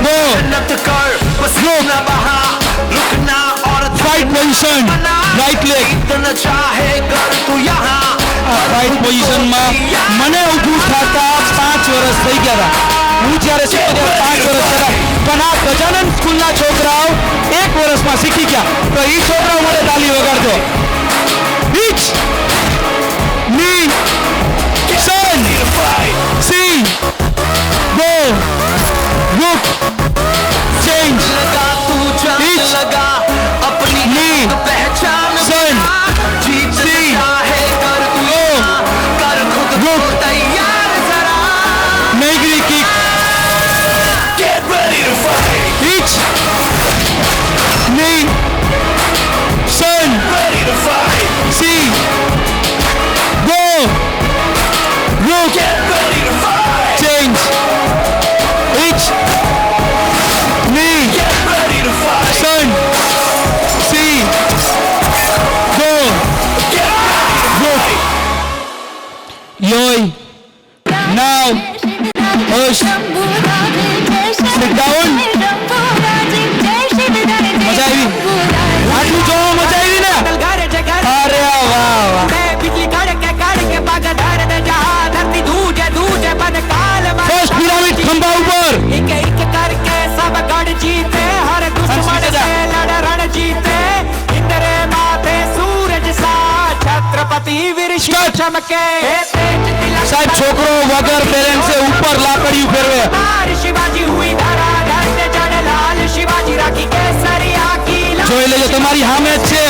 गो fight position right leg fight position में મને ઊભું થતા 5 વર્ષ થઈ ગયા હતા. હું જ્યારે શીખ્યો ત્યારે 5 વર્ષ થયા, પણ આ ગજાનંદ સ્કૂલના છોકરાઓ 1 વર્ષમાં શીખી ગયા. તો એ છોકરાઓ મને તાલી વગાડજો. પિચ ની सन सी गो रुक चेंज पिच नी सन सी गो रुक नेगरी किक पिच नी सन सी गो रुक चेंज पिच नी सन सी गो रुक योय नाउ पुश सिट डाउन. મજા આવી? આટલું જોવા મજા આવી ને? અરે વાહ વાહ. फर्स्ट पिरामिड खंबा ऊपर साहब छोकरो वगर पेरेंट्स से ऊपर लाकड़ी फेरवे. જોઈ લેજો તમારી સામે જ છે.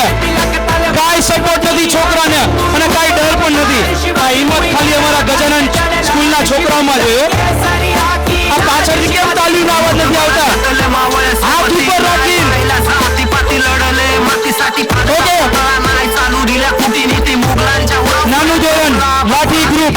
કાઈ સપોર્ટ નથી છોકરાને અને કાઈ ડર પણ નથી. આ હિંમત ખાલી અમારા ગજાનંદ સ્કૂલના છોકરાઓમાં છે. આ પાછળથી કેમ તાલીનો અવાજ નથી આવતા? હાથ ઉપર રાખી ઓકે. નાનું ધોરણ લાઠી ગ્રુપ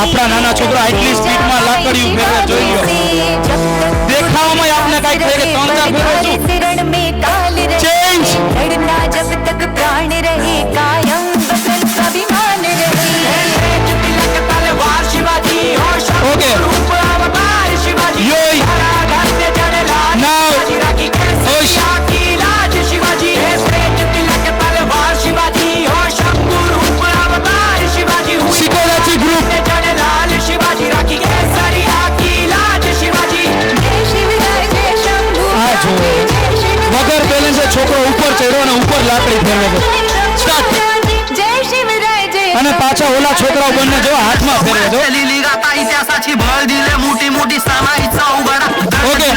આપણા નાના છોકરા આટલી સ્પીડમાં લાકડીઓ ફેરવે જોઈ લો. દેખાવામાં આપને કાઈ થાય કે 3-4 ફેરવે છું. ચેન્જ લડના જબ તક પ્રાણ રહે કાયમ બસલ અભિમાન રહે. ઓકે યોય નાઉ ઓશ સિકોડાચી ગ્રુપ વગર બેલેન્સે છોકરો ઉપર ચડ્યો અને ઉપર લાકડી ફેરવે છે. સ્ટાર્ટ. અને પાછા ઓલા છોકરાઓ બંને જો હાથમાં ફેરવે છે. इतिहासाची भर दिले मोठी मोठी सामाईचा उघडा. ओके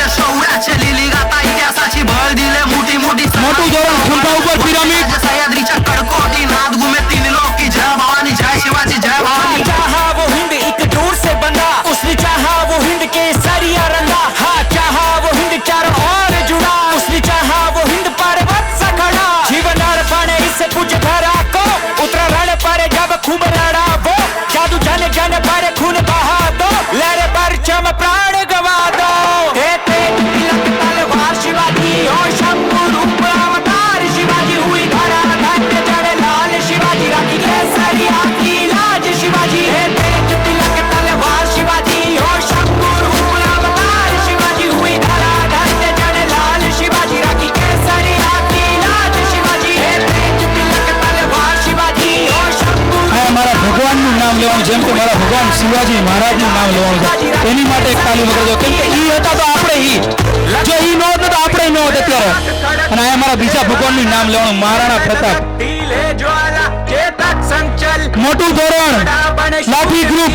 इतिहासाची भर दिले मोठी मोठी मोठू धोरण खंबा ऊपर पिरामिड सह्याद्रीच्या कडकोटी नाद घुमे तीन लोक की जय भवानी जय शिवाजी जय भवानी. चाहा वो हिंद एक दूर से बंदा, उसने चाहा वो हिंद के सरिया रंगा. हाँ चाहा वो हिंद चारों ओर जुड़ा, उसने चाहा वो हिंद पर्वत सा खड़ा. जीवन अर्पण इससे पूछ धरा को, उतरा रण पर जब खूब लड़ा वो. जादू जाने जाने पर खून बहा दो, लहरे परचम प्राण गवा दो. हे तेज तिलक तलवार शिवाजी हो शंभू લેવાનું, જેમ કે મારા ભગવાન શિવાજી મહારાજનું નામ લેવાનું છે, એની માટે એક તાલી વગાડજો. કેમ કે ઈ હતા તો આપણે ઈ, જો ઈ ન હોત તો આપણે ન હોત અત્યારે. અને આ મારા બીજા ભગવાનનું નામ લેવાનું, મહારાણા પ્રતાપ. મોટું ધોરણ લાઠી ગ્રુપ.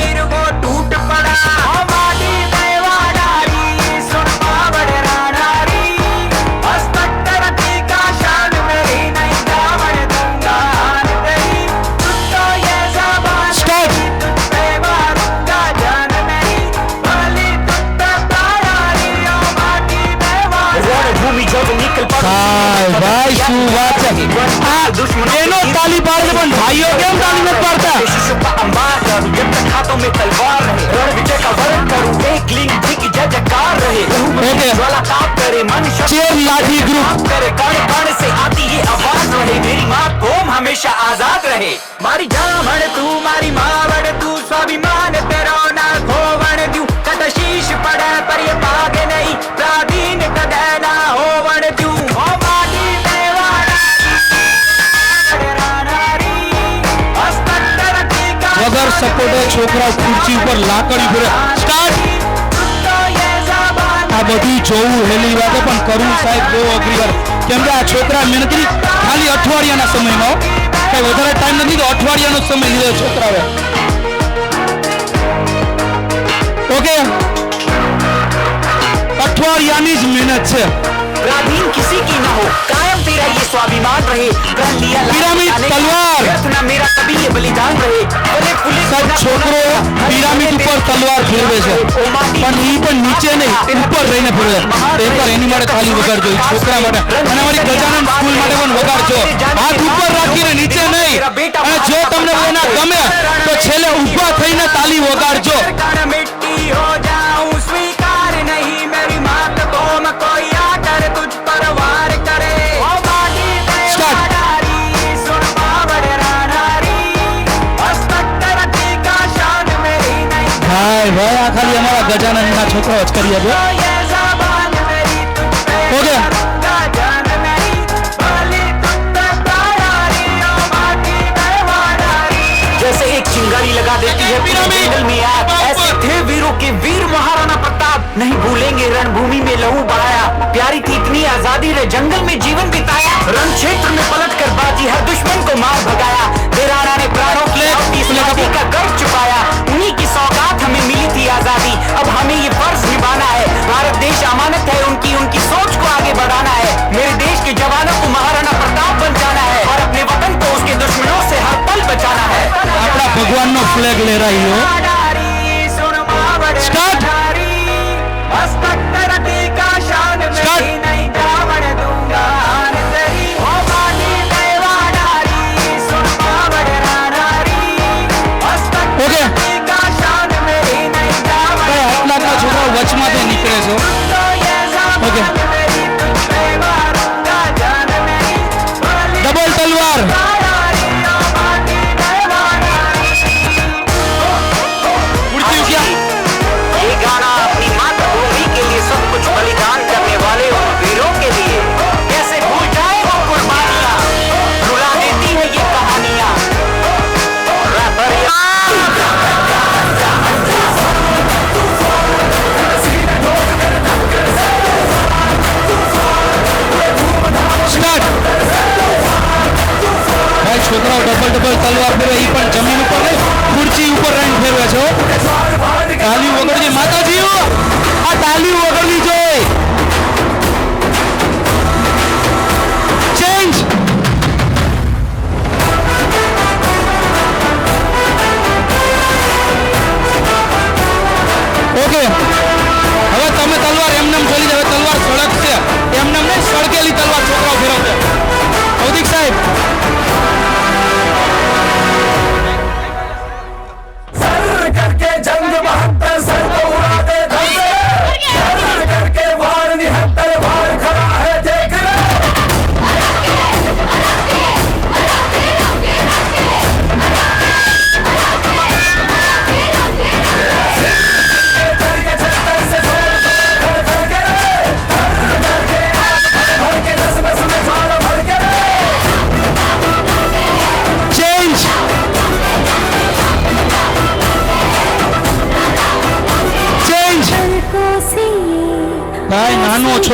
ભાઈ શું વાત છે, એનો તાલી પાડે પણ ભાઈઓ કેમ તાલી નથી પાડતા? लाठी ग्रुप से आती ये आवाज रहे, मेरी माँ कौम हमेशा आजाद रहे. मारी जामण तू मारी मावड़ तू स्वाभिमान तेरो ना खोवण दू कद शीश पड़े पर ये भागे नहीं प्राधीन कदे ना होवण दू. वगर सपोर्टे छोकरा खुर्ची पर लाकड़ी ફેરે. સ્ટાર્ટ. આ બધી જોવું હેલી વાતે પણ કરવું સાહેબ બહુ અઘરી વાત, કેમ કે આ છોકરા મહેનતરી ખાલી અઠવાડિયાના સમયમાં, કઈ વધારે ટાઈમ નથી, તો અઠવાડિયાનો સમય લીધો છોકરાએ. ઓકે, અઠવાડિયાની જ મહેનત છે. प्राधीन किसी की ना हो, कायम तेरा ये स्वाभिमान रहे. पिरामिड तलवार ना मेरा कभी ये बलिदान रहे. सब छोकरो पिरामिड ઉપર તલવાર ફેરવે છે, પણ ઈ પણ નીચે નહીં ઉપર રહીને ફેરવે. એકવાર એની માટે તાલી વગાડજો, ઈ છોકરા માટે. અને અમારી ગજાનન સ્કૂલ માટે પણ વગાડજો, હાથ ઉપર રાખીને નીચે નહીં. અને જો તમને એના ગમે તો છેલ્લે ઊભા થઈને તાલી વગાડજો. ભાઈ આ ખાલી અમારા ગજાનનના છોકરાઓ જ કરી આપે. ઓકે, जैसे एक चिंगारी लगा देती है जंगल में आग, ऐसे थे वीरों के वीर महाराणा प्रताप. नहीं भूलेंगे रणभूमि में लहू बहाया, प्यारी थी इतनी आजादी रे जंगल में जीवन बिताया. रण क्षेत्र में पलट कर बाजी हर दुश्मन को मार भगाया. देराना ने प्राणों की आजादी का गर्व छुपाया. उन्हीं की सौगात हमें मिली थी आजादी, अब हमें ये फर्ज निभाना है. भारत देश अमानत है उनकी, उनकी सोच को आगे बढ़ाना है. मेरे देश के जवानों को महाराणा प्रताप बन जाना है और अपने वतन को उसके दुश्मनों से हर पल बचाना है. अपना भगवान नो फ्लैग ले रही हो. स्टार्ट. ઓકે, આટલા છોકરાઓ વચમાંથી નીકળે છે. ઓકે, ડબલ તલવાર. ये गाना अपनी मातृभूमि के लिए सब कुछ बलिदान करने वाले उन वीरों के लिए. कैसे भूल जाए वो कुर्बानियां, रुला देती है ये कहानियां. ભાઈ છોકરાઓ ડબલ તલવાર ફેરવે, ઈ પણ જમીન ઉપર નહીં ખુરચી ઉપર રહીને ફેરવે છે. તાલી વગાડજે માતાજીઓ, આ તાલી વગાડવી જોઈએ. ચેન્જ. ઓકે, હવે તમે તલવાર એમને જોઈ હવે તલવાર સળગશે, એમને નહીં સળગેલી તલવાર છોકરાઓ ફેરવશે. અવધિક સાહેબ, सर करके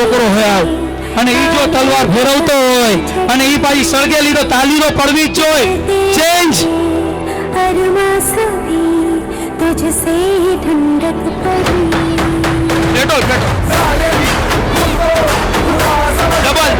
છોકરો હોય અને ઈ જો તલવાર ફેરવતો હોય અને ઈ પાછી સળગેલી તો તાલી તો પડવી જ જોઈએ. ચેન્જ. तुझसे ही ठंडक पड़ी पेट्रोल डबल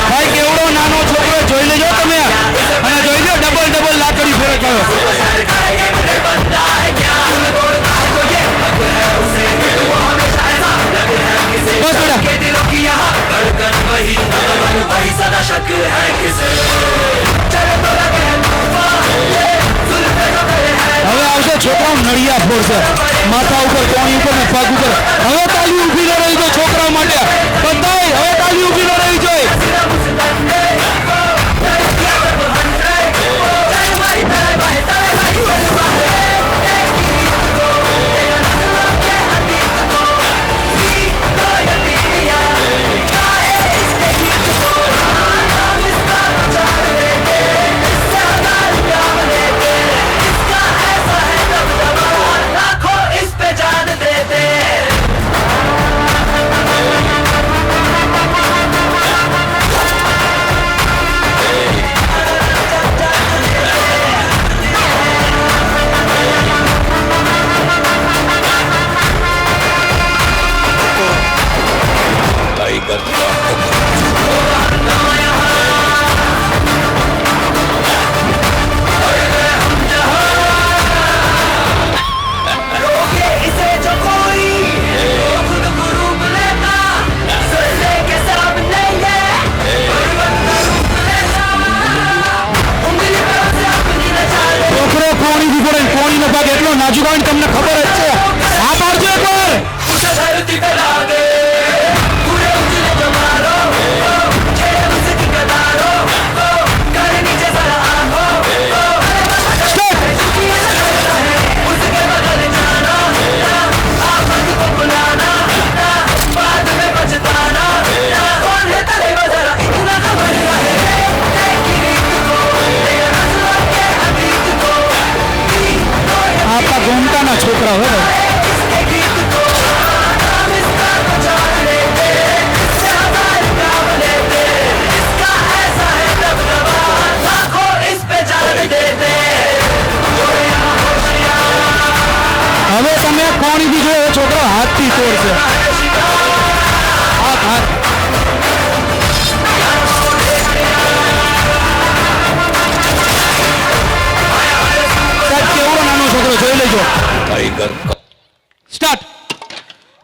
ભાઈ કેવડો નાનો છોકરો જોઈ લેજો તમે અને જોઈ લો ડબલ ડબલ લાકડી ફેરવે કરો. હવે આવશે છોકરાઓ નળિયા ફોડશે માથા ઉપર કોણી ઉપર પગ ઉપર. હવે તાલી ઊભી ન રહી તો છોકરા માટે બધાય હવે તાલી ઊભી ન રહી જોઈએ. નાજુકાઈ તમને ખબર જ છે. આ પાડજો એકવાર. આપણા ગોમતાના છોકરા હોય હવે તમે કોણીથી જોયો છોકરો હાથથી તોડશે. હાથ હાથ કેવડો નાનો છોકરો જોઈ લેજો. સ્ટાર્ટ.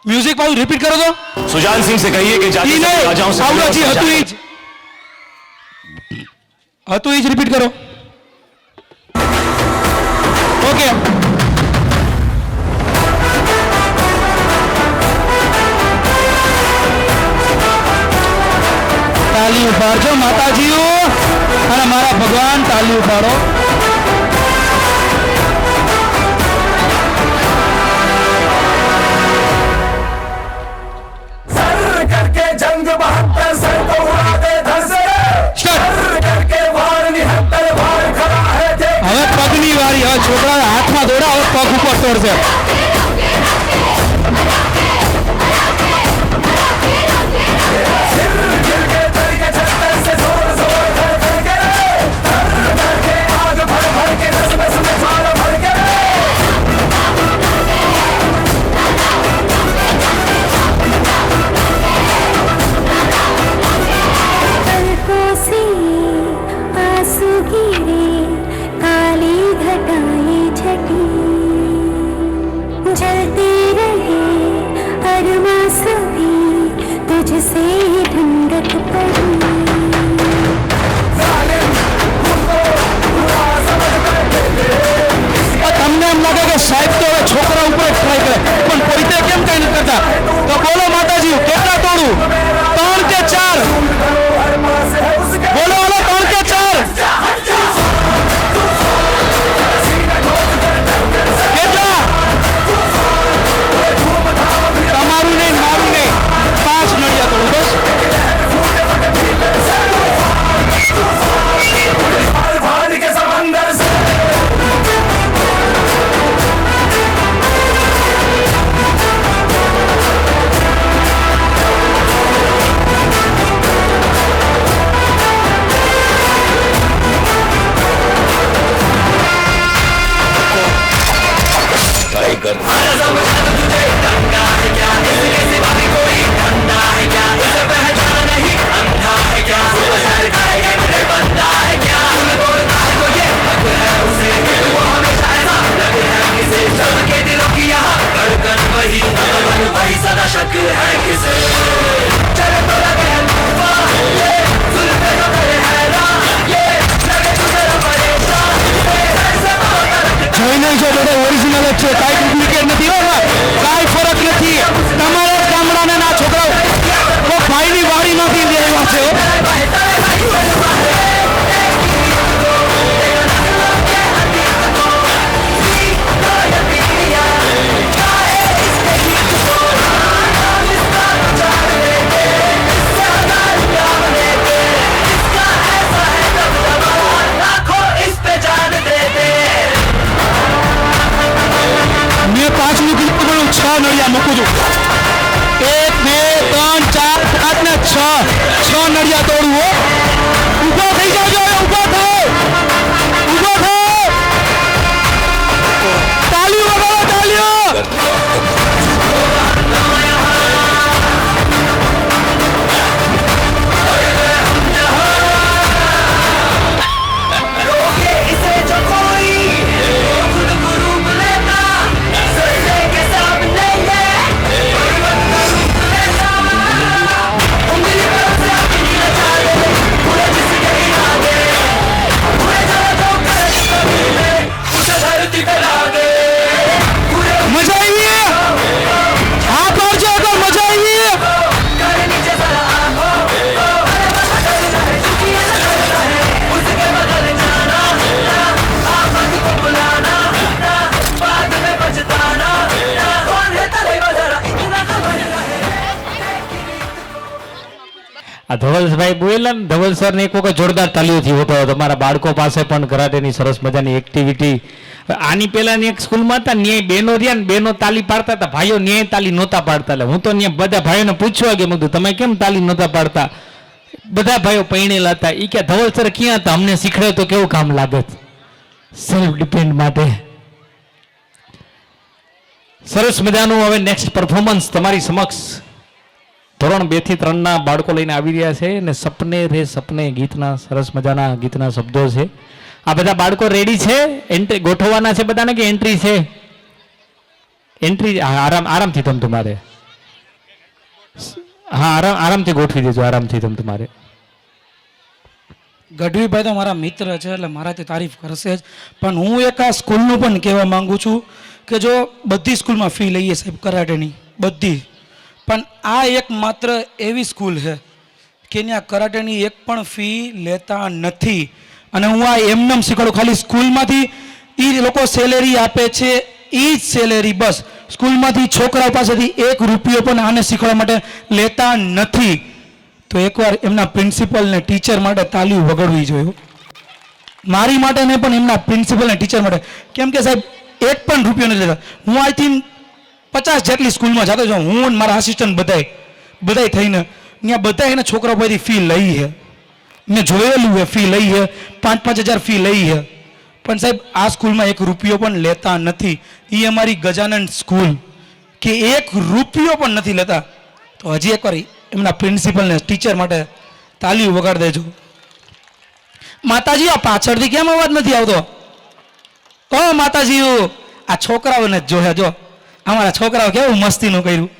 म्यूजिक पाऊ रिपीट करो तो. सुजान सिंह से कहिए कि जाति से राजाओं से આવડો જી હતું ઈ જ रिपीट करो. ओके તાલી ઉપાડજો માતાજીઓ અને મારા ભગવાન તાલી ઉપાડો. करके जंग 72 सर को उड़ा दे धर से करके वार निहत्तर वार खड़ा है. હવે પગની વારી. હવે છોકરા હાથમાં દોડા હવે પગ ઉપર તોડશે. तुझसे ही ठंडक पड़ी તમને એમ લાગે કે સાહેબ તો હવે છોકરા ઉપર ટ્રાય કરે, પણ પોતે કેમ કઈ નથી કરતા? તો બોલો માતાજી, કેટલા તોડું? 3 કે 4? બોલો હાલો, 3 કે 4? કેટલા? તમારું નહીં, મારું નહીં, 5 નડિયા તોડું બસ. જોઈને જો બધા ઓરિજિનલ જ છે, કાંઈ ડુપ્લિકેટ નથી હો, કાંઈ ફરક નથી. તમારા જ ગામડાના ના છોકરાઓ કોઈ ભાઈની વાડી નથી દે એવા છે. મેં 5નું કીધું પણ 6 નળિયા મૂકું છું. 1 2 3 4 5 ને 6 નળિયા તોડું હો. ઊભા થઈ જાજો, ઊભા થાઓ, ઊભા થાઓ, તાળીઓ વગાડો, તાળીઓ. મજા આવી? હા પાડજો આગળ, મજા આવી? આ ધવલભાઈ બોલેલા ને, ધવલ સર ને એક વખત જોરદાર તાલીઓથી હોતો. તમારા બાળકો પાસે પણ કરાટેની સરસ મજાની એક્ટિવિટી. આની પહેલાની એક સ્કૂલમાં હતા, ન્યાય બહેનો રહ્યા ને, બહેનો તાલી પાડતા હતા, ભાઈઓ ન્યાય તાલી નહોતા પાડતા. એટલે હું તો ત્યાં બધા ભાઈઓને પૂછવા કે મેં તમે કેમ તાલી નહોતા પાડતા? બધા ભાઈઓ પૈણેલા હતા. એ કે ધવલ સર ક્યાં હતા, અમને શીખડાય તો કેવું કામ લાગે. સેલ્ફ ડિપેન્ડ માટે સરસ મજાનું હવે નેક્સ્ટ પરફોર્મન્સ તમારી સમક્ષ ધોરણ 2 થી 3 ના બાળકો લઈને આવી રહ્યા છે અને સપને રે સપને ગીતના સરસ મજાના ગીતના શબ્દો છે. આ બધા બાળકો રેડી છે? એન્ટ્રી ગોઠવવાના છે બધાને કે એન્ટ્રી છે? એન્ટ્રી આરામથી તમ તમારે, હા આરામથી ગોઠવી દેજો, આરામથી તમ તમારે. ગઢવીભાઈ તો મારા મિત્ર છે એટલે મારાથી તારીફ કરશે જ, પણ હું એક આ સ્કૂલનું પણ કહેવા માંગુ છું કે જો બધી સ્કૂલમાં ફી લઈએ સાહેબ કરાટેની, બધી, પણ આ એક માત્ર એવી સ્કૂલ છે કે ત્યાં કરાટેની એક પણ ફી લેતા નથી. અને હું આ એમનેમ શીખવાડું, ખાલી સ્કૂલમાંથી એ લોકો સેલેરી આપે છે, એ જ સેલેરી બસ. સ્કૂલમાંથી છોકરાઓ પાસેથી 1 રૂપિયો પણ આને શીખવાડવા માટે લેતા નથી. તો એકવાર એમના પ્રિન્સિપલ ને ટીચર માટે તાલીઓ વગાડવી જોઈએ, મારી માટે નહીં પણ એમના પ્રિન્સિપલ ને ટીચર માટે. કેમ કે સાહેબ 1 પણ રૂપિયો નથી લેતા. હું આઈ થિંક 50 જેટલી સ્કૂલમાં જતો છું, હું અને મારા આસિસ્ટન્ટ બધાય થઈને ત્યાં બધા એને છોકરાઓ પાસેથી ફી લઈ છે. મેં જોયેલું છે, ફી લઈ છે, 5-5 હજાર ફી લઈ છે, પણ સાહેબ આ સ્કૂલમાં 1 રૂપિયો પણ લેતા નથી. એ અમારી ગજાનંદ સ્કૂલ કે 1 રૂપિયો પણ નથી લેતા. તો હજી એકવાર એમના પ્રિન્સિપલને ટીચર માટે તાલીઓ વગાડ દેજો. માતાજી આ પાછળથી કેમ અવાજ નથી આવતો? ઓ માતાજી, આ છોકરાઓને જ જોયા, જો અમારા છોકરાઓ કેવું મસ્તીનું કર્યું.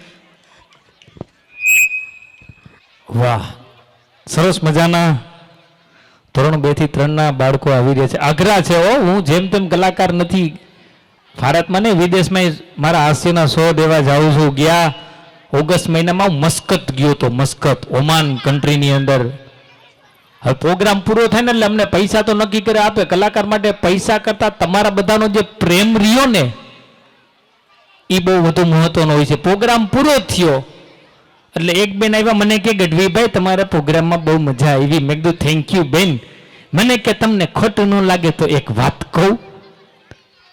વાહ, સરસ મજાના ધોરણ 2 થી 3 ના બાળકો આવી રહ્યા છે. આગ્રહ છે હો, હું જેમ તેમ કલાકાર નથી. ભારતમાં ને વિદેશમાં મારા હાસ્યના શો દેવા જાઉં છું. ગયા ઓગસ્ટ મહિનામાં હું મસ્કત ગયો તો, મસ્કત ઓમાન કન્ટ્રીની અંદર. હવે પ્રોગ્રામ પૂરો થાય ને એટલે અમને પૈસા તો નક્કી કરે આપે. કલાકાર માટે પૈસા કરતા તમારા બધાનો જે પ્રેમ રહ્યો ને એ બહુ વધુ મહત્વનો હોય છે. પ્રોગ્રામ પૂરો થયો એટલે એક બેન આવ્યા મને કે ગઢવીભાઈ તમારા પ્રોગ્રામમાં બહુ મજા આવી. મેં કીધું થેન્ક યુ બેન. મને કે તમને ખોટું ન લાગે તો એક વાત કહું.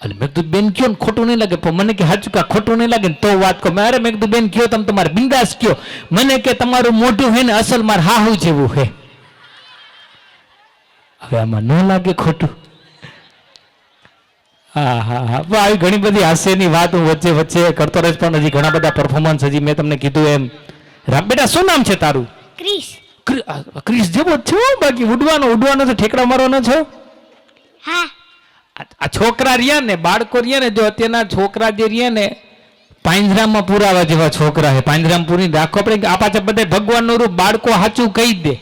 એટલે મેં કીધું બેન કયો ને ખોટું નહીં લાગે. પણ મને કે હાચું કા ખોટું નહીં લાગે ને તો વાત કહો. અરે મેં કીધું બેન કયો તમે તમારે બિંદાસ કયો. મને કે તમારું મોઢું હે ને અસલ માર હાહુ જેવું હે. હવે આમાં ન લાગે ખોટું? હા હા હા, આવી ઘણી બધી હાસ્યની વાત હું વચ્ચે વચ્ચે કરતો રહીશ. પણ હજી ઘણા બધા પરફોર્મન્સ હજી મેં તમને કીધું એમ. બેટા શું નામ છે તારું? ક્રિસ. ક્રિસ જેવો જ છો, બાકી ઉડવાનો તો ઠેકડા મારવાનો છો. હા. આ છોકરા રહ્યા ને, બાળકો રહ્યા ને, જો અત્યારના છોકરા જે રહ્યા ને પાંજરામાં પુરાવા જેવા છોકરા છે. પાંજરામાં પૂરી રાખો આપણે. આ પાછા બધા ભગવાનનું રૂપ. બાળકો સાચું કહી દે.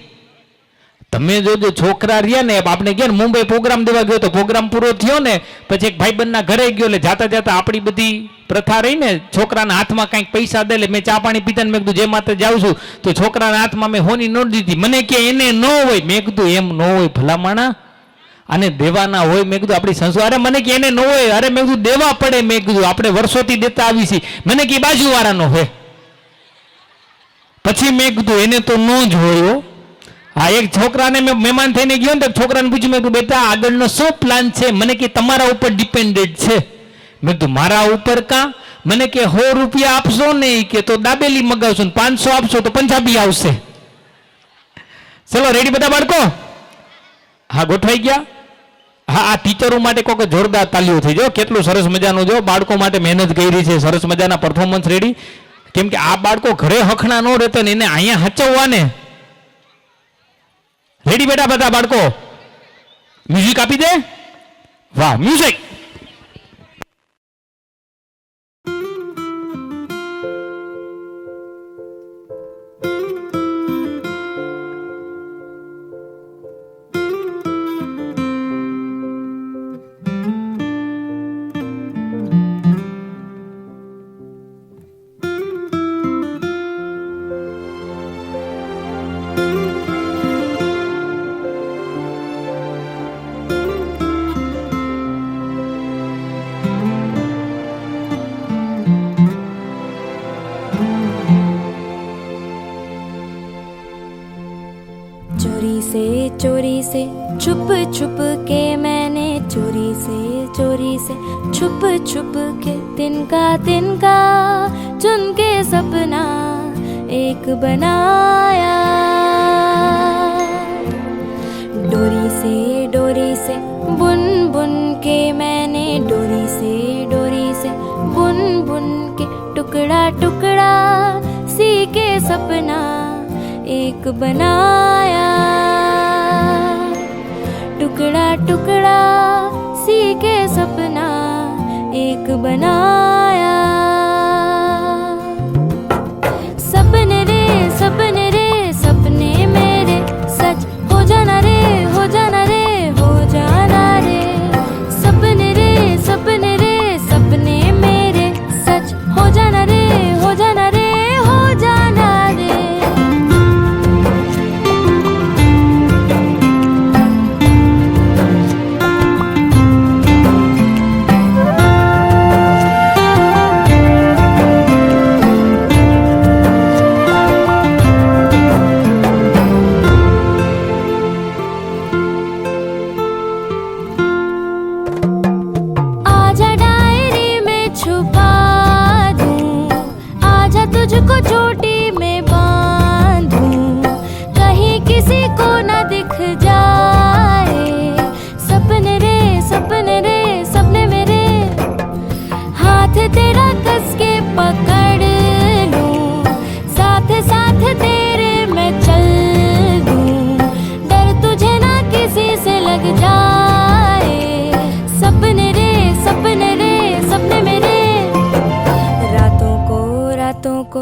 તમે જોજો છોકરા રહ્યા ને, આપણે ગયા ને મુંબઈ પ્રોગ્રામ દેવા ગયો તો પ્રોગ્રામ પૂરો થયો ને પછી એક ભાઈબંધના ઘરે ગયો. એટલે જાતા જાતા આપણી બધી પ્રથા રહી ને છોકરાના હાથમાં કંઈક પૈસા દે. એટલે મેં ચા પાણી પીતા ને મેં કીધું જે માતે જાઉં છું તો છોકરાના હાથમાં મેં હોની નોટ દીધી. મને કે એને ન હોય. મેં કીધું એમ ન હોય ભલામણા, અને દેવાના હોય. મેં કીધું આપણી સંસ્કૃતિ. અરે મને કે એને ન હોય. અરે મેં કીધું દેવા પડે. મેં કીધું આપણે વર્ષોથી દેતા આવી છીએ. મને કે બાજુવાળાનો હોય. પછી મેં કીધું એને તો ન જ હોય. હા, એક છોકરાને મેં મહેમાન થઈને ગયો ને તો છોકરાને પૂછ્યું મેં કીધું બેટા આગળનો શું પ્લાન છે? મને કે તમારા ઉપર ડિપેન્ડેડ છે. મેં કીધું મારા ઉપર કાં? મને કે 100 રૂપિયા આપશો ને કે તો દાબેલી મગાવશો ને 500 આપશો તો પંજાબી આવશે. ચલો રેડી બધા બાળકો? હા, ગોઠવાઈ ગયા? હા, આ ટીચરો માટે કોઈક જોરદાર તાલીઓ થઈ જાઓ. કેટલું સરસ મજાનું જો બાળકો માટે મહેનત કરી છે. સરસ મજાના પરફોર્મન્સ રેડી. કેમ કે આ બાળકો ઘરે હખણા ન રહેતો ને એને અહીંયા હચવવા ને. રેડી બેટા બધા બાળકો? મ્યુઝિક આપી દે. વાહ, મ્યુઝિક. चोरी से छुप छुप के मैंने चोरी से छुप छुप के तिनका चुन के सपना एक बनाया. डोरी से बुन बुन के मैंने डोरी से बुन बुन के टुकड़ा टुकड़ा सी के सपना एक बनाया. टुकड़ा टुकड़ा सी के सपना एक बनाया. सपने रे सपने मेरे सच हो जाना रे हो जाना रे हो जाना रे. सपने रे सपने मेरे सच हो जाना रे हो जाना रे हो जाना रे. तुझको चोटी में बांधूं कहीं किसी को ना दिख जाए. सपने रे सपने मेरे हाथ तेरा कस के पकड़ लूं. साथ साथ तेरे मैं चल दूं. डर तुझे ना किसी से लग जाए. सपने रे सपने मेरे रातों को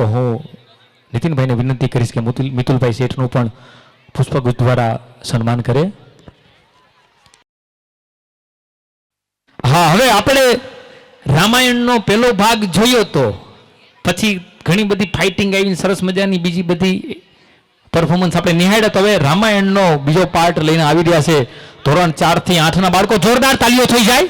તો હું નીતિનભાઈને વિનંતી કરીશ કે મિતુલભાઈ શેઠનું પણ પુષ્પગુચ્છ દ્વારા સન્માન કરે. હા, હવે આપણે રામાયણનો પહેલો ભાગ જોયો તો પછી ઘણી બધી ફાઇટિંગ આવી, સરસ મજાની બીજી બધી પરફોર્મન્સ આપણે નિહાળ્યા. તો હવે રામાયણનો બીજો પાર્ટ લઈને આવી રહ્યા છે ધોરણ 4 થી 8 ના બાળકો. જોરદાર તાલીઓ થઈ જાય.